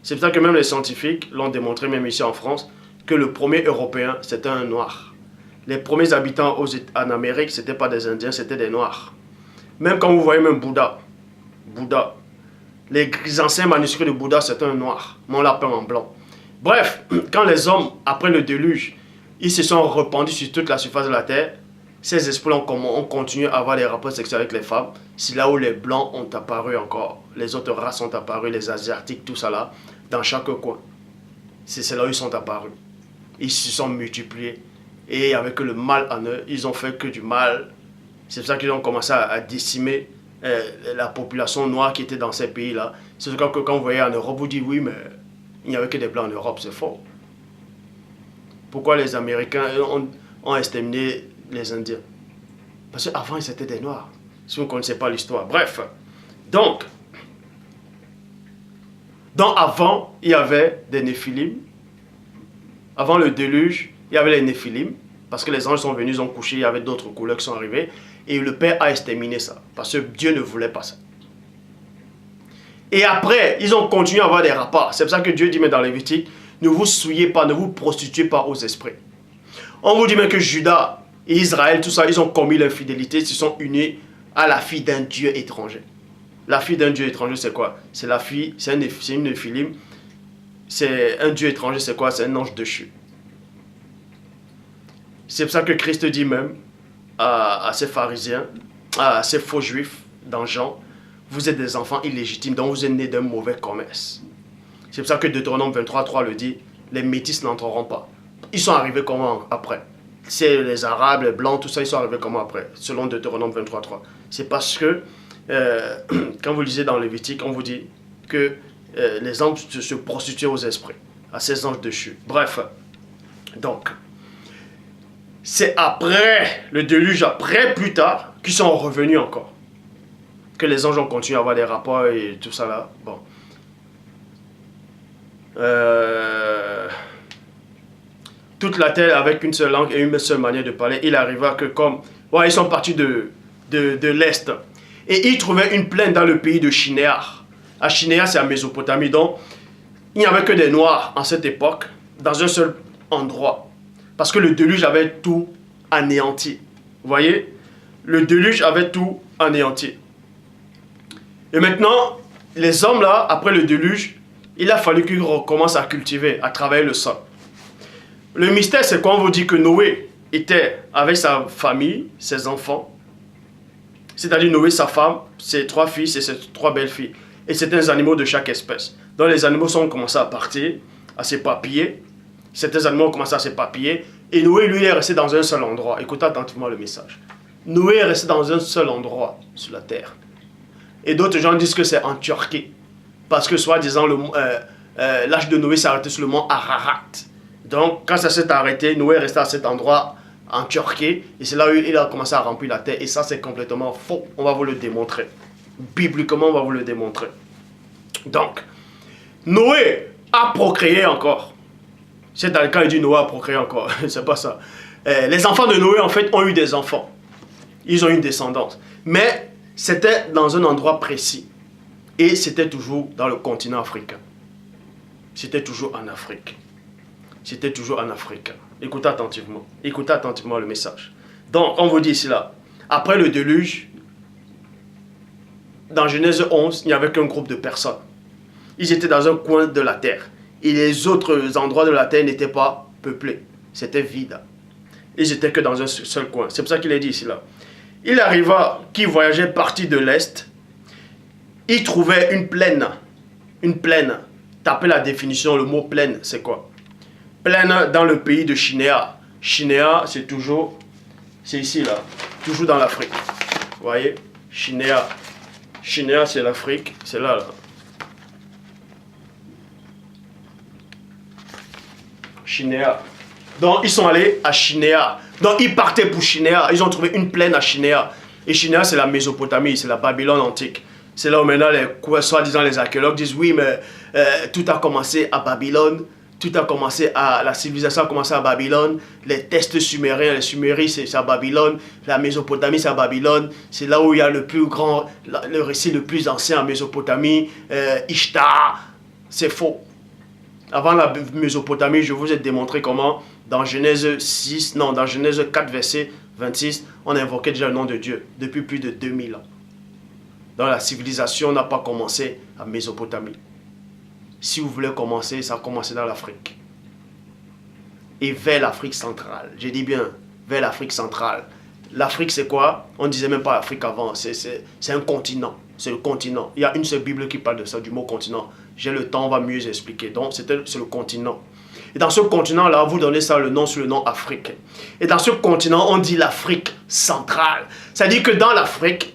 C'est pour ça que même les scientifiques l'ont démontré, même ici en France, que le premier Européen, c'était un noir. Les premiers habitants en Amérique, ce n'étaient pas des Indiens, c'était des noirs. Même quand vous voyez même Bouddha, les anciens manuscrits de Bouddha, c'était un noir, mais on l'a peint en blanc. Bref, quand les hommes, après le déluge, ils se sont répandus sur toute la surface de la terre, ces esprits ont continué à avoir des rapports sexuels avec les femmes. C'est là où les blancs ont apparu encore. Les autres races sont apparues, les asiatiques, tout ça là, dans chaque coin. C'est là où ils sont apparus. Ils se sont multipliés. Et avec le mal en eux, ils ont fait que du mal. C'est pour ça qu'ils ont commencé à décimer la population noire qui était dans ces pays-là. C'est pour ça que quand vous voyez en Europe, vous dites oui, mais il n'y avait que des blancs en Europe, c'est faux. Pourquoi les Américains ont exterminé les Indiens? Parce qu'avant, ils étaient des noirs. Si vous ne connaissez pas l'histoire. Bref. Donc, avant, il y avait des Néphilim. Avant le déluge, il y avait les Néphilim. Parce que les anges sont venus, ils ont couché, il y avait d'autres couleurs qui sont arrivées. Et le Père a exterminé ça. Parce que Dieu ne voulait pas ça. Et après, ils ont continué à avoir des rapports. C'est pour ça que Dieu dit, mais dans Lévitique, ne vous souillez pas, ne vous prostituez pas aux esprits. On vous dit même que Judas et Israël, tout ça, ils ont commis l'infidélité, ils se sont unis à la fille d'un Dieu étranger. La fille d'un Dieu étranger, c'est quoi? C'est la fille, c'est une Néphilim. C'est un Dieu étranger, c'est quoi? C'est un ange déchu. C'est pour ça que Christ dit même à ces pharisiens, à ces faux juifs dans Jean, vous êtes des enfants illégitimes, donc vous êtes nés d'un mauvais commerce. C'est pour ça que Deutéronome 23:3 le dit, les métis n'entreront pas. Ils sont arrivés comment après? C'est les Arabes, les Blancs, tout ça, ils sont arrivés comment après? Selon Deutéronome 23:3. C'est parce que, quand vous lisez dans Lévitique, on vous dit que les anges se prostituaient aux esprits, à ces anges déchus. Bref, donc, c'est après le déluge, après, plus tard, qu'ils sont revenus encore. Que les anges ont continué à avoir des rapports et tout ça là. Bon. Toute la terre avec une seule langue et une seule manière de parler. Il arriva que comme... Ouais, ils sont partis de l'Est. Et ils trouvaient une plaine dans le pays de Shinéar. À Shinéar, c'est en Mésopotamie. Donc, il n'y avait que des Noirs en cette époque, dans un seul endroit. Parce que le déluge avait tout anéanti. Vous voyez? Le déluge avait tout anéanti. Et maintenant, les hommes là, après le déluge, il a fallu qu'ils recommencent à cultiver, à travailler le sol. Le mystère, c'est quand on vous dit que Noé était avec sa famille, ses enfants, c'est-à-dire Noé, sa femme, ses 3 fils et ses 3 belles-filles. Et certains animaux de chaque espèce. Donc les animaux ont commencé à partir, à s'éparpiller. Certains animaux ont commencé à s'éparpiller. Et Noé, lui, est resté dans un seul endroit. Écoutez attentivement le message. Noé est resté dans un seul endroit sur la terre. Et d'autres gens disent que c'est en Turquie. Parce que, soi-disant, l'âge de Noé s'est arrêté sur le mont Ararat. Donc, quand ça s'est arrêté, Noé est resté à cet endroit en Turquie. Et c'est là où il a commencé à remplir la terre. Et ça, c'est complètement faux. On va vous le démontrer. Bibliquement, on va vous le démontrer. Donc, Noé a procréé encore. C'est dans le cas, il dit Noé a procréé encore. C'est pas ça. Les enfants de Noé, en fait, ont eu des enfants. Ils ont eu une descendance. Mais c'était dans un endroit précis. Et c'était toujours dans le continent africain. C'était toujours en Afrique. C'était toujours en Afrique. Écoutez attentivement. Écoutez attentivement le message. Donc, on vous dit ici là. Après le déluge, dans Genèse 11, il n'y avait qu'un groupe de personnes. Ils étaient dans un coin de la terre. Et les autres endroits de la terre n'étaient pas peuplés. C'était vide. Ils n'étaient que dans un seul coin. C'est pour ça qu'il est dit ici là. Il arriva qu'il voyageait parti de l'Est. Il trouvait une plaine. Une plaine. Tapez la définition, le mot plaine, c'est quoi? Plaine dans le pays de Shinéa. Shinéa, c'est toujours... C'est ici là. Toujours dans l'Afrique. Vous voyez? Shinéa. Shinéa, c'est l'Afrique. C'est là, là. Shinéa. Donc, ils sont allés à Shinéa. Donc, ils partaient pour Shinéa. Ils ont trouvé une plaine à Shinéa. Et Shinéa, c'est la Mésopotamie, c'est la Babylone antique. C'est là où maintenant, soi-disant les archéologues disent, oui, mais tout a commencé à Babylone. Tout a commencé à... La civilisation a commencé à Babylone. Les textes sumériens, les Suméries, c'est à Babylone. La Mésopotamie, c'est à Babylone. C'est là où il y a le plus grand... Le récit le plus ancien en Mésopotamie. Ishtar. C'est faux. Avant la Mésopotamie, je vous ai démontré comment, dans Genèse 4, verset 26, on invoquait déjà le nom de Dieu depuis plus de 2000 ans. Donc la civilisation n'a pas commencé à Mésopotamie. Si vous voulez commencer, ça a commencé dans l'Afrique. Et vers l'Afrique centrale. J'ai dit bien, vers l'Afrique centrale. L'Afrique, c'est quoi? On ne disait même pas Afrique avant. C'est un continent. C'est le continent. Il y a une seule Bible qui parle de ça, du mot continent. J'ai le temps, on va mieux expliquer. Donc, c'est le continent. Et dans ce continent-là, vous donnez ça le nom sur le nom Afrique. Et dans ce continent, on dit l'Afrique centrale. C'est-à-dire que dans l'Afrique,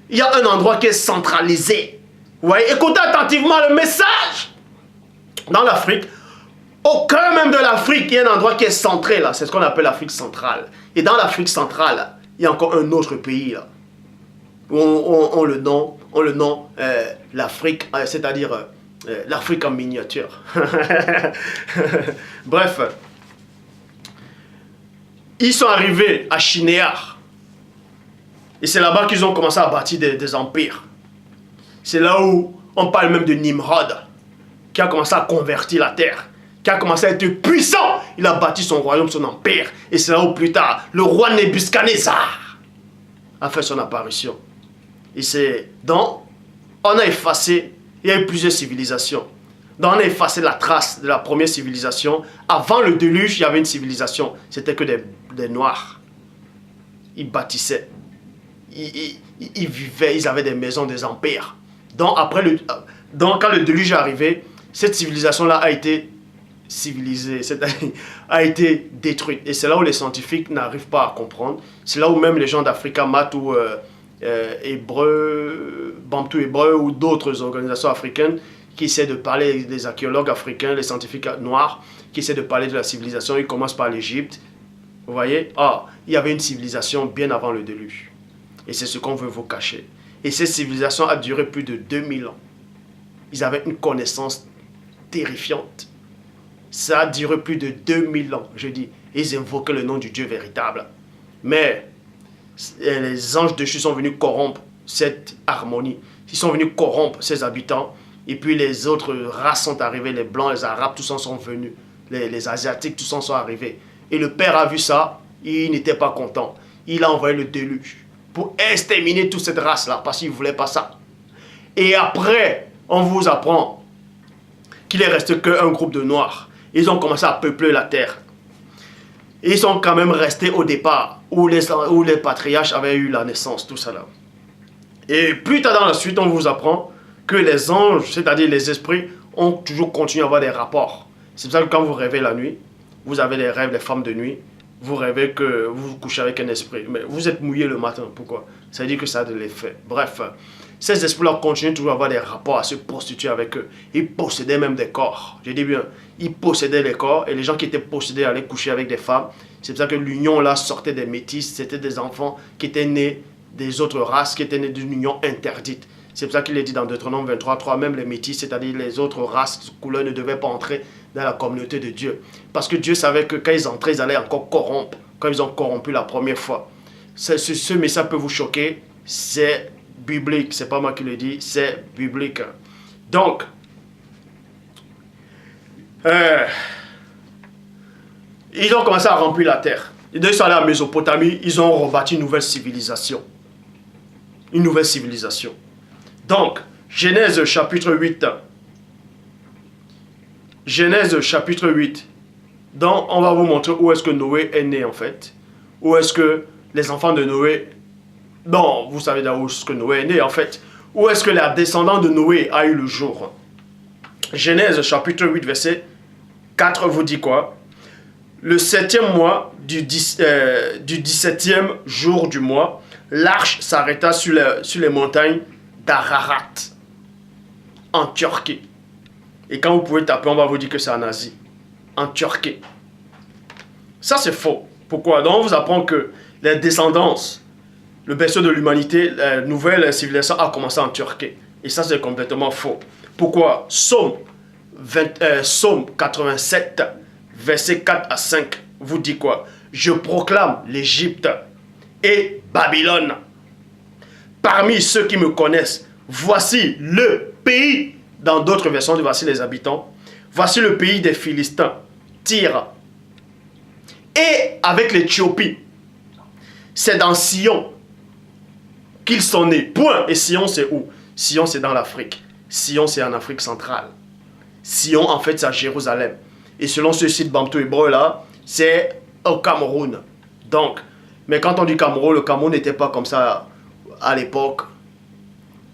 il y a un endroit qui est centralisé. Vous voyez, écoutez attentivement le message. Dans l'Afrique, au cœur même de l'Afrique, il y a un endroit qui est centré là. C'est ce qu'on appelle l'Afrique centrale. Et dans l'Afrique centrale, il y a encore un autre pays là. On le nomme l'Afrique, c'est-à-dire l'Afrique en miniature. Bref, ils sont arrivés à Shinéa. Et c'est là-bas qu'ils ont commencé à bâtir des empires. C'est là où on parle même de Nimrod, qui a commencé à convertir la terre, qui a commencé à être puissant. Il a bâti son royaume, son empire. Et c'est là où plus tard, le roi Nebuchadnezzar a fait son apparition. Et c'est donc, on a effacé, il y a eu plusieurs civilisations. Donc on a effacé la trace de la première civilisation. Avant le déluge, il y avait une civilisation. C'était que des Noirs. Ils bâtissaient. Ils vivaient, ils avaient des maisons, des empires. Donc, quand le déluge est arrivé, cette civilisation-là a été civilisée, c'est-à-dire a été détruite. Et c'est là où les scientifiques n'arrivent pas à comprendre. C'est là où même les gens d'Africa Mat ou Bantu Hébreu ou d'autres organisations africaines qui essaient de parler, des archéologues africains, les scientifiques noirs, qui essaient de parler de la civilisation. Ils commencent par l'Égypte. Vous voyez? Il y avait une civilisation bien avant le déluge. Et c'est ce qu'on veut vous cacher. Et cette civilisation a duré plus de 2000 ans. Ils avaient une connaissance terrifiante. Ça a duré plus de 2000 ans, je dis. Ils invoquaient le nom du Dieu véritable. Mais les anges déchus sont venus corrompre cette harmonie. Ils sont venus corrompre ses habitants. Et puis les autres races sont arrivées, les Blancs, les Arabes, tous sont venus. Les Asiatiques, tous sont arrivés. Et le Père a vu ça, il n'était pas content. Il a envoyé le déluge pour exterminer toute cette race-là, parce qu'il ne voulait pas ça. Et après, on vous apprend qu'il ne reste qu'un groupe de Noirs. Ils ont commencé à peupler la terre. Et ils sont quand même restés au départ, où les patriarches avaient eu la naissance, tout ça là. Et plus tard dans la suite, on vous apprend que les anges, c'est-à-dire les esprits, ont toujours continué à avoir des rapports. C'est pour ça que quand vous rêvez la nuit, vous avez des rêves, les femmes de nuit, vous rêvez que vous vous couchez avec un esprit. Mais vous êtes mouillé le matin, pourquoi? Ça veut dire que ça a de l'effet. Bref, ces esprits-là continuent toujours à avoir des rapports, à se prostituer avec eux. Ils possédaient même des corps. Je dis bien, ils possédaient les corps et les gens qui étaient possédés allaient coucher avec des femmes. C'est pour ça que l'union là sortait des métis, c'était des enfants qui étaient nés des autres races, qui étaient nés d'une union interdite. C'est pour ça qu'il est dit dans Deutéronome 23:3, même les métis, c'est-à-dire les autres races, couleurs, ne devaient pas entrer dans la communauté de Dieu. Parce que Dieu savait que quand ils entraient, ils allaient encore corrompre, quand ils ont corrompu la première fois. Ce message peut vous choquer, c'est biblique, c'est pas moi qui le dis, c'est biblique. Donc, ils ont commencé à remplir la terre. Ils sont allés à Mésopotamie, ils ont rebâti une nouvelle civilisation. Une nouvelle civilisation. Donc, Genèse chapitre 8. Genèse chapitre 8. Donc, on va vous montrer où est-ce que Noé est né en fait. Où est-ce que les enfants de Noé... Non, vous savez où est-ce que Noé est né en fait. Où est-ce que la descendance de Noé a eu le jour. Genèse chapitre 8 verset 4 vous dit quoi? Le 7e mois du 17e jour du mois, l'arche s'arrêta sur les montagnes d'Ararat, en Turquie. Et quand vous pouvez taper, on va vous dire que c'est en Asie, en Turquie. Ça, c'est faux. Pourquoi? Donc, on vous apprend que les descendances, le berceau de l'humanité, la nouvelle civilisation a commencé en Turquie. Et ça, c'est complètement faux. Pourquoi? Psaume 87, verset 4 à 5, vous dit quoi? Je proclame l'Égypte et Babylone. Parmi ceux qui me connaissent, voici le pays. Dans d'autres versions, voici les habitants. Voici le pays des Philistins, Tyr. Et avec l'Éthiopie, c'est dans Sion qu'ils sont nés. Point. Et Sion, c'est où? Sion, c'est dans l'Afrique. Sion, c'est en Afrique centrale. Sion, en fait, c'est à Jérusalem. Et selon ce site bantou hébreu là, c'est au Cameroun. Donc, mais quand on dit Cameroun, le Cameroun n'était pas comme ça à l'époque.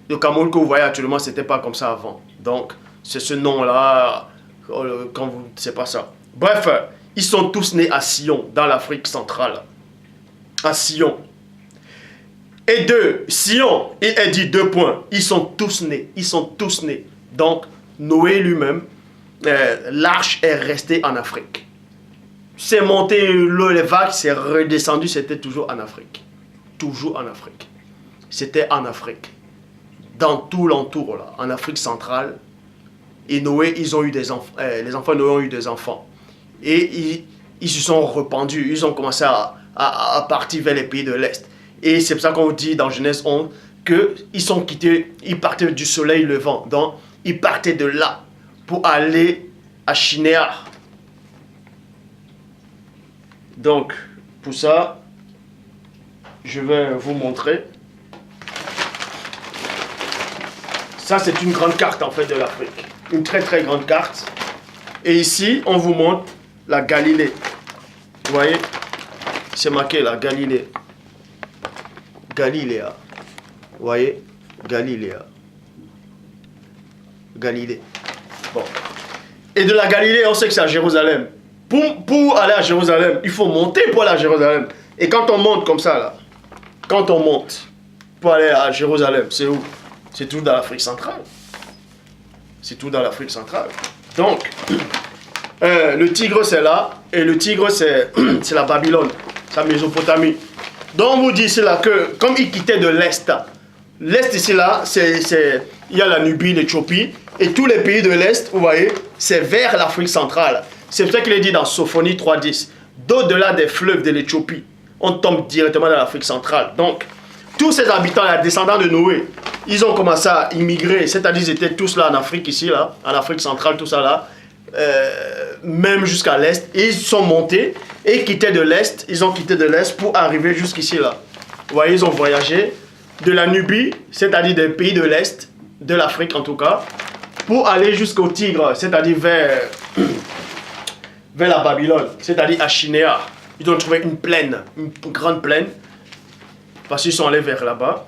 Le Cameroun que vous voyez actuellement, c'était pas comme ça avant. Donc, c'est ce nom-là, quand vous, c'est pas ça. Bref, ils sont tous nés à Sion, dans l'Afrique centrale. À Sion. Et de Sion, il est dit 2 points. Ils sont tous nés. Ils sont tous nés. Donc, Noé lui-même, l'arche est restée en Afrique. C'est monté, les vagues, c'est redescendu, c'était toujours en Afrique. Toujours en Afrique. C'était en Afrique. Dans tout l'entour, là, en Afrique centrale. Et Noé, ils ont eu des enfants. Les enfants de Noé ont eu des enfants. Et ils se sont rependus. Ils ont commencé à partir vers les pays de l'Est. Et c'est pour ça qu'on dit dans Genèse 11 qu'ils sont quittés, ils partaient du soleil levant. Donc, ils partaient de là pour aller à Shinéar. Donc, pour ça, je vais vous montrer. Ça, c'est une grande carte, en fait, de l'Afrique. Une très, très grande carte. Et ici, on vous montre la Galilée. Vous voyez? C'est marqué, la Galilée. Galiléa. Vous voyez? Galiléa. Galilée. Bon. Et de la Galilée, on sait que c'est à Jérusalem. Pour aller à Jérusalem, il faut monter pour aller à Jérusalem. Et quand on monte comme ça, là, quand on monte pour aller à Jérusalem, c'est où? C'est tout dans l'Afrique centrale. C'est tout dans l'Afrique centrale. Donc, le Tigre, c'est là. Et le Tigre, c'est la Babylone. C'est la Mésopotamie. Donc, on vous dit ici là que, comme ils quittaient de l'Est, l'Est ici là, il y a la Nubie, l'Éthiopie. Et tous les pays de l'Est, vous voyez, c'est vers l'Afrique centrale. C'est pour ça qu'il est dit dans Sophonie 3.10. D'au-delà des fleuves de l'Éthiopie, on tombe directement dans l'Afrique centrale. Donc, tous ces habitants, les descendants de Noé, ils ont commencé à immigrer, c'est-à-dire ils étaient tous là en Afrique, ici, là, en Afrique centrale, tout ça là, même jusqu'à l'Est, et ils sont montés et quittaient de l'Est, ils ont quitté de l'Est pour arriver jusqu'ici, là. Vous voyez, ils ont voyagé de la Nubie, c'est-à-dire des pays de l'Est, de l'Afrique en tout cas, pour aller jusqu'au Tigre, c'est-à-dire vers la Babylone, c'est-à-dire à Shinéa. Ils ont trouvé une plaine, une grande plaine, parce qu'ils sont allés vers là-bas.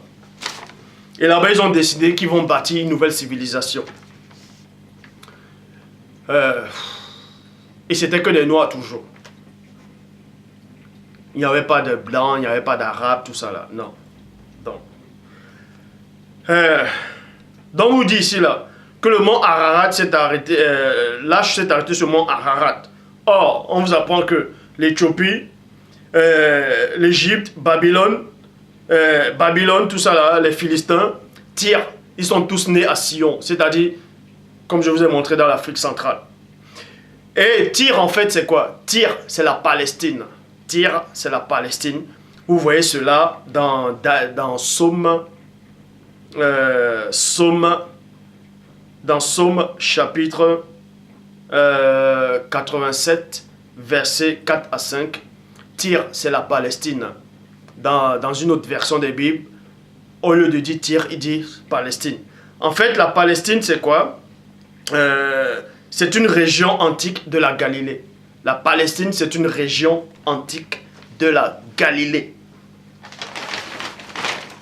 Et là-bas, ils ont décidé qu'ils vont bâtir une nouvelle civilisation. Et c'était que des Noirs toujours. Il n'y avait pas de Blancs, il n'y avait pas d'Arabes, tout ça là. Non. Donc on vous dit ici là, que le mont Ararat s'est arrêté, l'âge s'est arrêté sur le mont Ararat. Or, on vous apprend que l'Éthiopie, l'Égypte, Babylone, tout ça là, les Philistins, Tyr, ils sont tous nés à Sion, c'est-à-dire, comme je vous ai montré dans l'Afrique centrale. Et Tyr, en fait, c'est quoi? Tyr, c'est la Palestine. Tyr, c'est la Palestine. Vous voyez cela dans Somme, Somme chapitre 87, versets 4 à 5. Tyr, c'est la Palestine. Dans une autre version des Bibles, au lieu de dire Tyr, il dit Palestine. En fait, la Palestine, c'est quoi? C'est une région antique de la Galilée. La Palestine, c'est une région antique de la Galilée.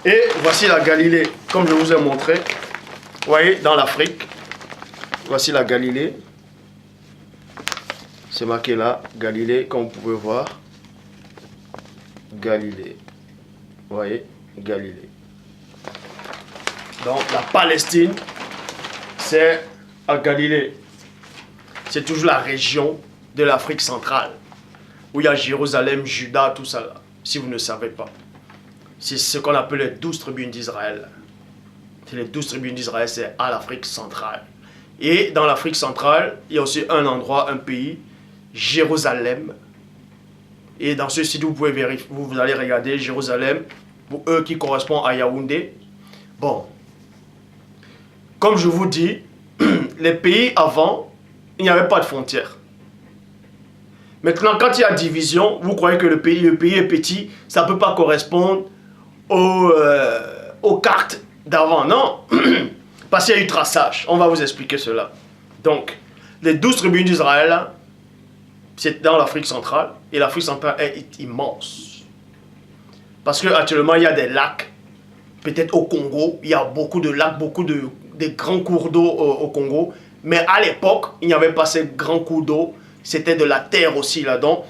Et voici la Galilée, comme je vous ai montré. Vous voyez, dans l'Afrique, voici la Galilée. C'est marqué là, Galilée, comme vous pouvez voir. Galilée. Vous voyez, Galilée. Donc, la Palestine, c'est à Galilée. C'est toujours la région de l'Afrique centrale, où il y a Jérusalem, Juda, tout ça là, si vous ne savez pas. C'est ce qu'on appelle les 12 tribus d'Israël. Les 12 tribus d'Israël, c'est à l'Afrique centrale. Et dans l'Afrique centrale, il y a aussi un endroit, un pays, Jérusalem. Et dans ce site, vous pouvez vérifier, vous allez regarder Jérusalem, pour eux qui correspond à Yaoundé. Bon, comme je vous dis, les pays avant, il n'y avait pas de frontières. Maintenant, quand il y a division, vous croyez que le pays est petit, ça ne peut pas correspondre aux cartes d'avant. Non, parce qu'il y a eu traçage. On va vous expliquer cela. Donc, les 12 tribus d'Israël, c'est dans l'Afrique centrale. Et l'Afrique centrale est immense. Parce qu'actuellement, il y a des lacs. Peut-être au Congo, il y a beaucoup de lacs, beaucoup de grands cours d'eau au Congo. Mais à l'époque, il n'y avait pas ces grands cours d'eau. C'était de la terre aussi là-dedans.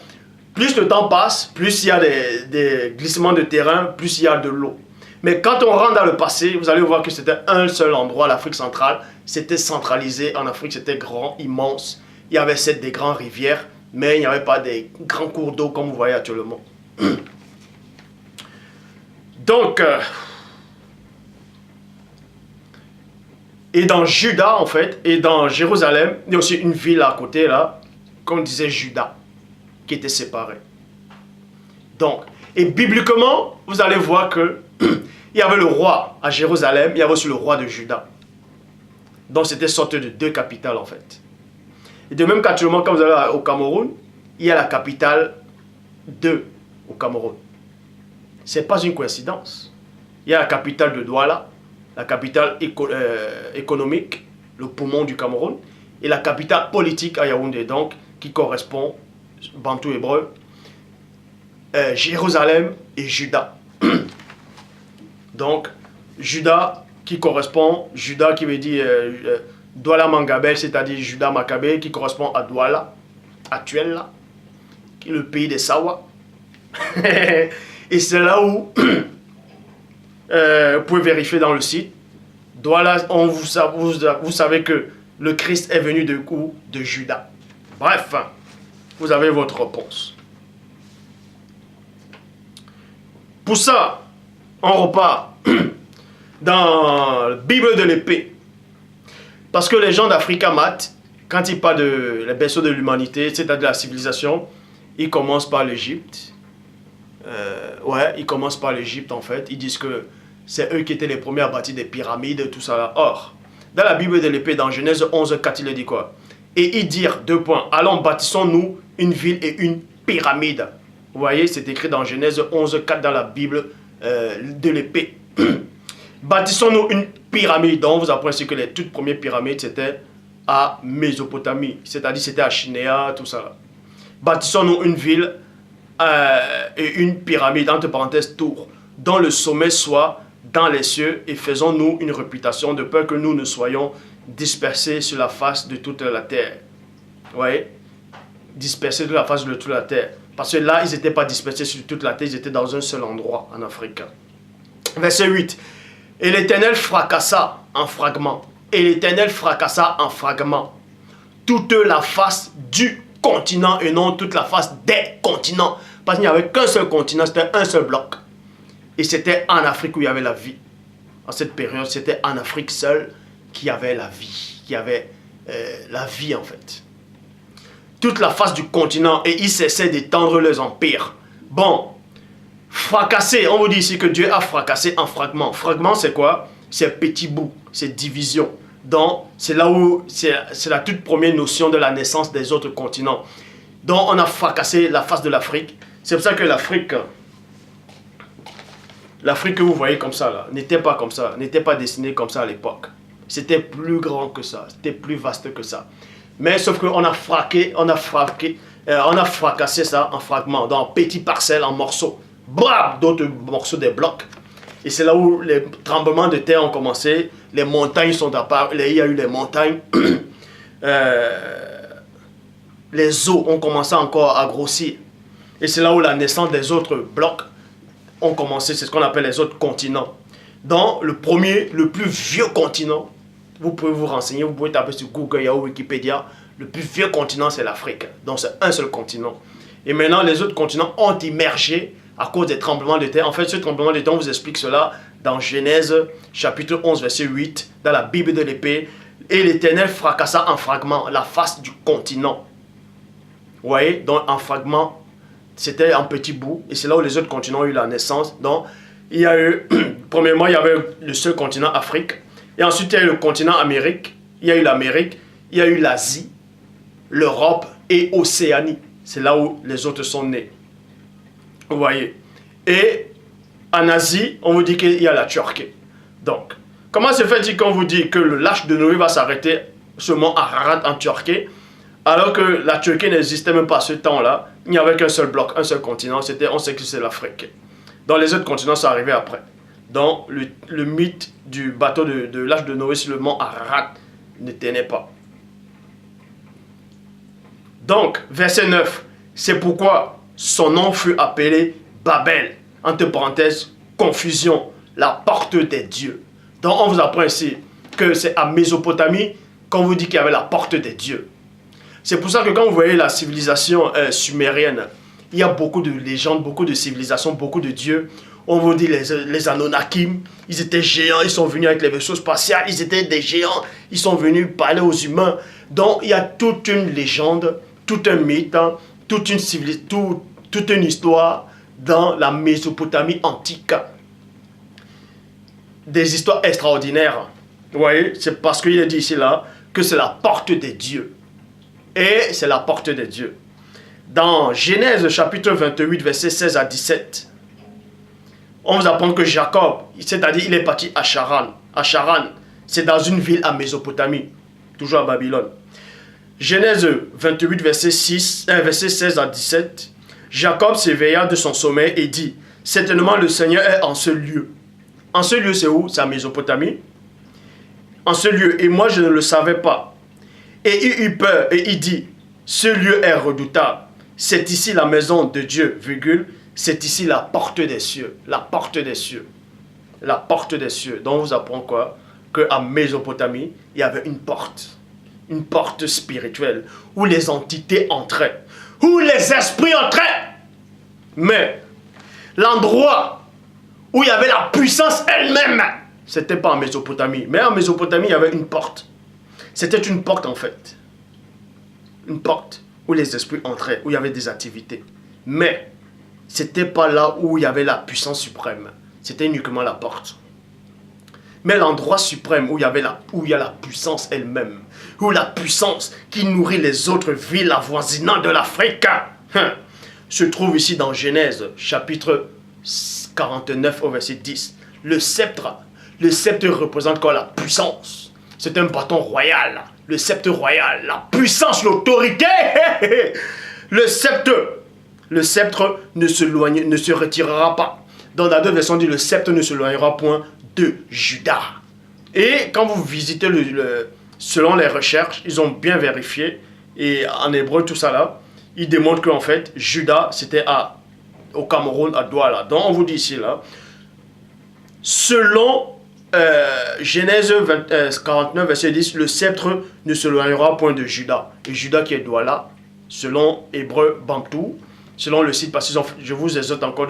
Plus le temps passe, plus il y a des glissements de terrain, plus il y a de l'eau. Mais quand on rentre dans le passé, vous allez voir que c'était un seul endroit, l'Afrique centrale. C'était centralisé en Afrique, c'était grand, immense. Il y avait des grandes rivières, mais il n'y avait pas des grands cours d'eau comme vous voyez actuellement. Donc, et dans Juda, en fait, et dans Jérusalem, il y a aussi une ville à côté, là, comme disait Juda, qui était séparée. Donc, et bibliquement, vous allez voir que il y avait le roi à Jérusalem, il y avait aussi le roi de Juda. Donc, c'était sorte de deux capitales, en fait. Et de même qu'actuellement, quand vous allez au Cameroun, il y a la capitale au Cameroun. Ce n'est pas une coïncidence. Il y a la capitale de Douala, la capitale économique, le poumon du Cameroun, et la capitale politique à Yaoundé, donc, qui correspond, bantou hébreu, Jérusalem et Juda. Donc, Juda qui correspond, Juda qui veut dire Douala Mangabel, c'est-à-dire Juda Maccabée, qui correspond à Douala, actuel là, qui est le pays des Sawa. Et c'est là où, vous pouvez vérifier dans le site, Douala, vous savez que le Christ est venu de où? De Juda. Bref, vous avez votre réponse. Pour ça, on repart dans la Bible de l'épée. Parce que les gens d'Africa Mat, quand ils parlent de les berceaux de l'humanité, c'est-à-dire de la civilisation, ils commencent par l'Égypte. Ils commencent par l'Égypte en fait. Ils disent que C'est eux qui étaient les premiers à bâtir des pyramides, tout ça là. Or, dans la Bible de l'épée, dans Genèse 11, 4, il dit quoi? Et ils dirent, deux points, allons bâtissons-nous une ville et une pyramide. Vous voyez, c'est écrit dans Genèse 11, 4 dans la Bible de l'épée. Bâtissons-nous une pyramide. Donc, on vous apprend ici que les toutes premières pyramides, c'était à Mésopotamie. C'est-à-dire, c'était à Chinéa, tout ça. Bâtissons-nous une ville et une pyramide, entre parenthèses, tour, dont le sommet soit dans les cieux, et faisons-nous une réputation de peur que nous ne soyons dispersés sur la face de toute la terre. Vous voyez? Dispersés de la face de toute la terre. Parce que là, ils n'étaient pas dispersés sur toute la terre, ils étaient dans un seul endroit en Afrique. Verset 8. Et l'Éternel fracassa en fragments. Et l'Éternel fracassa en fragments toute la face du continent et non toute la face des continents. Parce qu'il n'y avait qu'un seul continent, c'était un seul bloc. Et c'était en Afrique où il y avait la vie. En cette période, c'était en Afrique seule qu'il y avait la vie. Qu'il y avait la vie en fait. Toute la face du continent et ils cessaient d'étendre leurs empires. Bon, fracassé, on vous dit ici que Dieu a fracassé en fragments. Fragments, c'est quoi? C'est petit bout, c'est division. Donc, c'est là où c'est la toute première notion de la naissance des autres continents. Donc, on a fracassé la face de l'Afrique. C'est pour ça que l'Afrique que vous voyez comme ça, là, n'était pas comme ça, n'était pas dessinée comme ça à l'époque. C'était plus grand que ça, c'était plus vaste que ça. Mais sauf qu'on a fracassé ça en fragments, dans petits parcelles, en morceaux. Bam, d'autres morceaux des blocs. Et c'est là où les tremblements de terre ont commencé, les montagnes sont apparues, il y a eu les montagnes, les eaux ont commencé encore à grossir. Et c'est là où la naissance des autres blocs ont commencé, c'est ce qu'on appelle les autres continents. Dans le premier, le plus vieux continent, vous pouvez vous renseigner, vous pouvez taper sur Google, Yahoo, Wikipédia, le plus vieux continent c'est l'Afrique. Donc c'est un seul continent. Et maintenant les autres continents ont émergé à cause des tremblements de terre. En fait, ce tremblement de terre, on vous explique cela dans Genèse, chapitre 11, verset 8, dans la Bible de l'épée. Et l'Éternel fracassa en fragments la face du continent. Vous voyez? Donc, en fragments, c'était en petits bouts. Et c'est là où les autres continents ont eu la naissance. Donc, il y a eu, premièrement, il y avait le seul continent Afrique. Et ensuite, il y a eu le continent Amérique. Il y a eu l'Amérique. Il y a eu l'Asie, l'Europe et Océanie. C'est là où les autres sont nés. Vous voyez. Et en Asie, on vous dit qu'il y a la Turquie. Donc, comment se fait-il qu'on vous dit que le lâche de Noé va s'arrêter seulement à Ararat en Turquie, alors que la Turquie n'existait même pas à ce temps-là? Il n'y avait qu'un seul bloc, un seul continent. On sait que c'est l'Afrique. Donc, les autres continents sont arrivés après. Donc, le mythe du bateau de l'âge de Noé sur le mont Ararat ne tenait pas. Donc, verset 9. C'est pourquoi son nom fut appelé Babel, entre parenthèses, confusion, la porte des dieux. Donc on vous apprend ici que c'est à Mésopotamie qu'on vous dit qu'il y avait la porte des dieux. C'est pour ça que quand vous voyez la civilisation sumérienne, il y a beaucoup de légendes, beaucoup de civilisations, beaucoup de dieux. On vous dit les Anunnakim, ils étaient géants, ils sont venus avec les vaisseaux spatials, ils étaient des géants, ils sont venus parler aux humains. Donc il y a toute une légende, tout un mythe, toute une histoire dans la Mésopotamie antique. Des histoires extraordinaires. Vous voyez, c'est parce qu'il est dit ici là que c'est la porte des dieux. Et c'est la porte des dieux. Dans Genèse chapitre 28, verset 16 à 17, on vous apprend que Jacob, c'est-à-dire il est parti à Charan. À Charan, c'est dans une ville à Mésopotamie, toujours à Babylone. Genèse 28, verset 16 à 17. Jacob s'éveilla de son sommeil et dit, « Certainement le Seigneur est en ce lieu. » En ce lieu, c'est où? C'est à Mésopotamie. En ce lieu, et moi je ne le savais pas. Et il eut peur et il dit, « Ce lieu est redoutable. C'est ici la maison de Dieu, virgule. C'est ici la porte des cieux. » La porte des cieux. La porte des cieux. Donc on vous apprend quoi? Qu'à Mésopotamie, il y avait une porte. Une porte spirituelle où les entités entraient, où les esprits entraient. Mais l'endroit où il y avait la puissance elle-même, c'était pas en Mésopotamie. Mais en Mésopotamie, il y avait une porte. C'était une porte en fait. Une porte où les esprits entraient, où il y avait des activités. Mais c'était pas là où il y avait la puissance suprême. C'était uniquement la porte. mais l'endroit suprême où il y a la puissance elle-même, où la puissance qui nourrit les autres villes avoisinantes de l'Afrique, se trouve ici dans Genèse, chapitre 49 au verset 10. Le sceptre représente quoi? La puissance. C'est un bâton royal. Le sceptre royal, la puissance, l'autorité. Le sceptre ne se retirera pas. Dans la deux versions, dit le sceptre ne se éloignera point de Juda. Et quand vous visitez selon les recherches, ils ont bien vérifié. Et en hébreu, tout ça là, ils démontrent qu'en fait, Juda, c'était au Cameroun, à Douala. Donc on vous dit ici là, selon Genèse 49, verset 10, le sceptre ne se éloignera point de Juda. Et Juda qui est Douala, selon Hébreu Bantou, selon le site, parce que je vous exhorte encore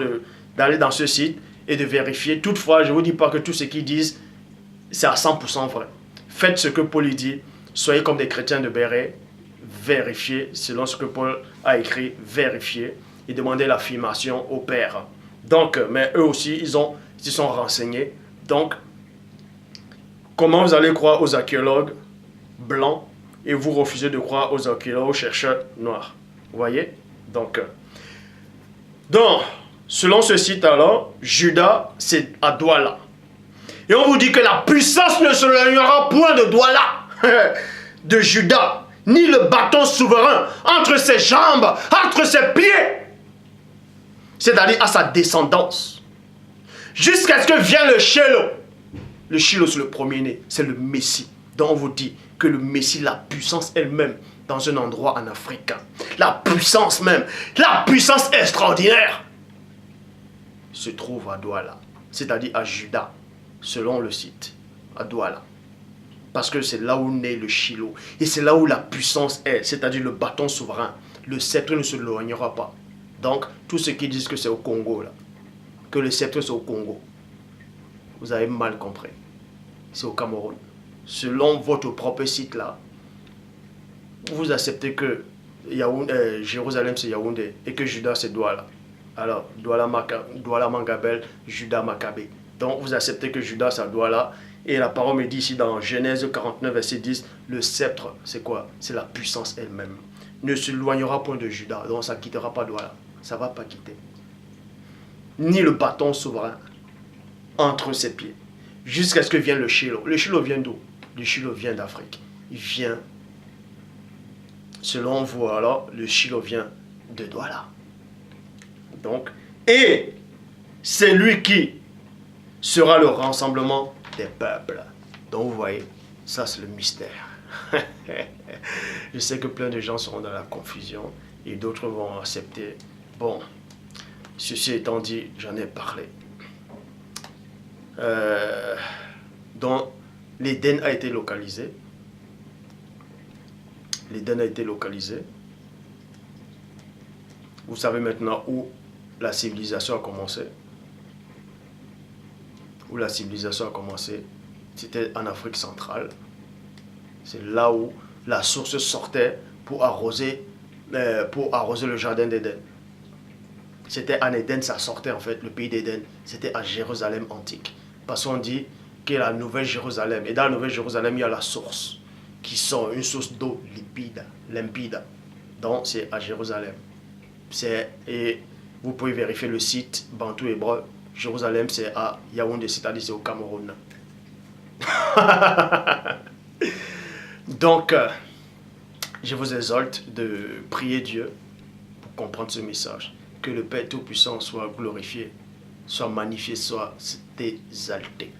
d'aller dans ce site et de vérifier. Toutefois, je ne vous dis pas que tout ce qu'ils disent, c'est à 100% vrai. Faites ce que Paul dit, soyez comme des chrétiens de Béret, vérifiez, selon ce que Paul a écrit, vérifiez, et demandez l'affirmation au Père. Donc, mais eux aussi, ils sont renseignés. Donc, comment vous allez croire aux archéologues blancs et vous refusez de croire aux archéologues, aux chercheurs noirs? Vous voyez? Donc, selon ce site alors, Juda, c'est à Douala. Et on vous dit que la puissance ne se éloignera point de Douala, de Juda, ni le bâton souverain entre ses jambes, entre ses pieds, c'est-à-dire à sa descendance, jusqu'à ce que vienne le Shiloh. Le Shiloh, c'est le premier-né, c'est le Messie. Donc on vous dit que le Messie, la puissance elle-même, dans un endroit en Afrique, la puissance même, la puissance extraordinaire, se trouve à Douala, c'est-à-dire à Juda, selon le site, à Douala. Parce que c'est là où naît le Shiloh. Et c'est là où la puissance est, c'est-à-dire le bâton souverain. Le sceptre ne se éloignera pas. Donc, tous ceux qui disent que c'est au Congo, là, que le sceptre c'est au Congo, vous avez mal compris. C'est au Cameroun. Selon votre propre site là, vous acceptez que Jérusalem c'est Yaoundé et que Juda c'est Douala. Alors, Douala Mangabel, Juda Maccabée. Donc, vous acceptez que Juda c'est Douala. Et la parole me dit ici dans Genèse 49, verset 10, le sceptre, c'est quoi? C'est la puissance elle-même. Ne s'éloignera point de Juda, donc ça ne quittera pas Douala. Ça ne va pas quitter. Ni le bâton souverain entre ses pieds. Jusqu'à ce que vienne le Shiloh. Le Shiloh vient d'où? Le Shiloh vient d'Afrique. Il vient, selon vous alors, le Shiloh vient de Douala. Donc, et c'est lui qui sera le rassemblement des peuples. Donc vous voyez, ça c'est le mystère. Je sais que plein de gens seront dans la confusion et d'autres vont accepter. Bon, ceci étant dit, j'en ai parlé. Donc l'Éden a été localisé. L'Éden a été localisé. Vous savez maintenant où la civilisation a commencé. Où la civilisation a commencé, c'était en Afrique centrale. C'est là où la source sortait pour arroser le jardin d'Éden. C'était en Éden, ça sortait en fait, le pays d'Éden. C'était à Jérusalem antique. Parce qu'on dit que la Nouvelle Jérusalem, et dans la Nouvelle Jérusalem, il y a la source, qui sort une source d'eau limpide. Donc c'est à Jérusalem. Et vous pouvez vérifier le site Bantou Hébreu. Jérusalem, c'est à Yaoundé, c'est-à-dire c'est au Cameroun. Donc, je vous exhorte de prier Dieu pour comprendre ce message. Que le Père Tout-Puissant soit glorifié, soit magnifié, soit exalté.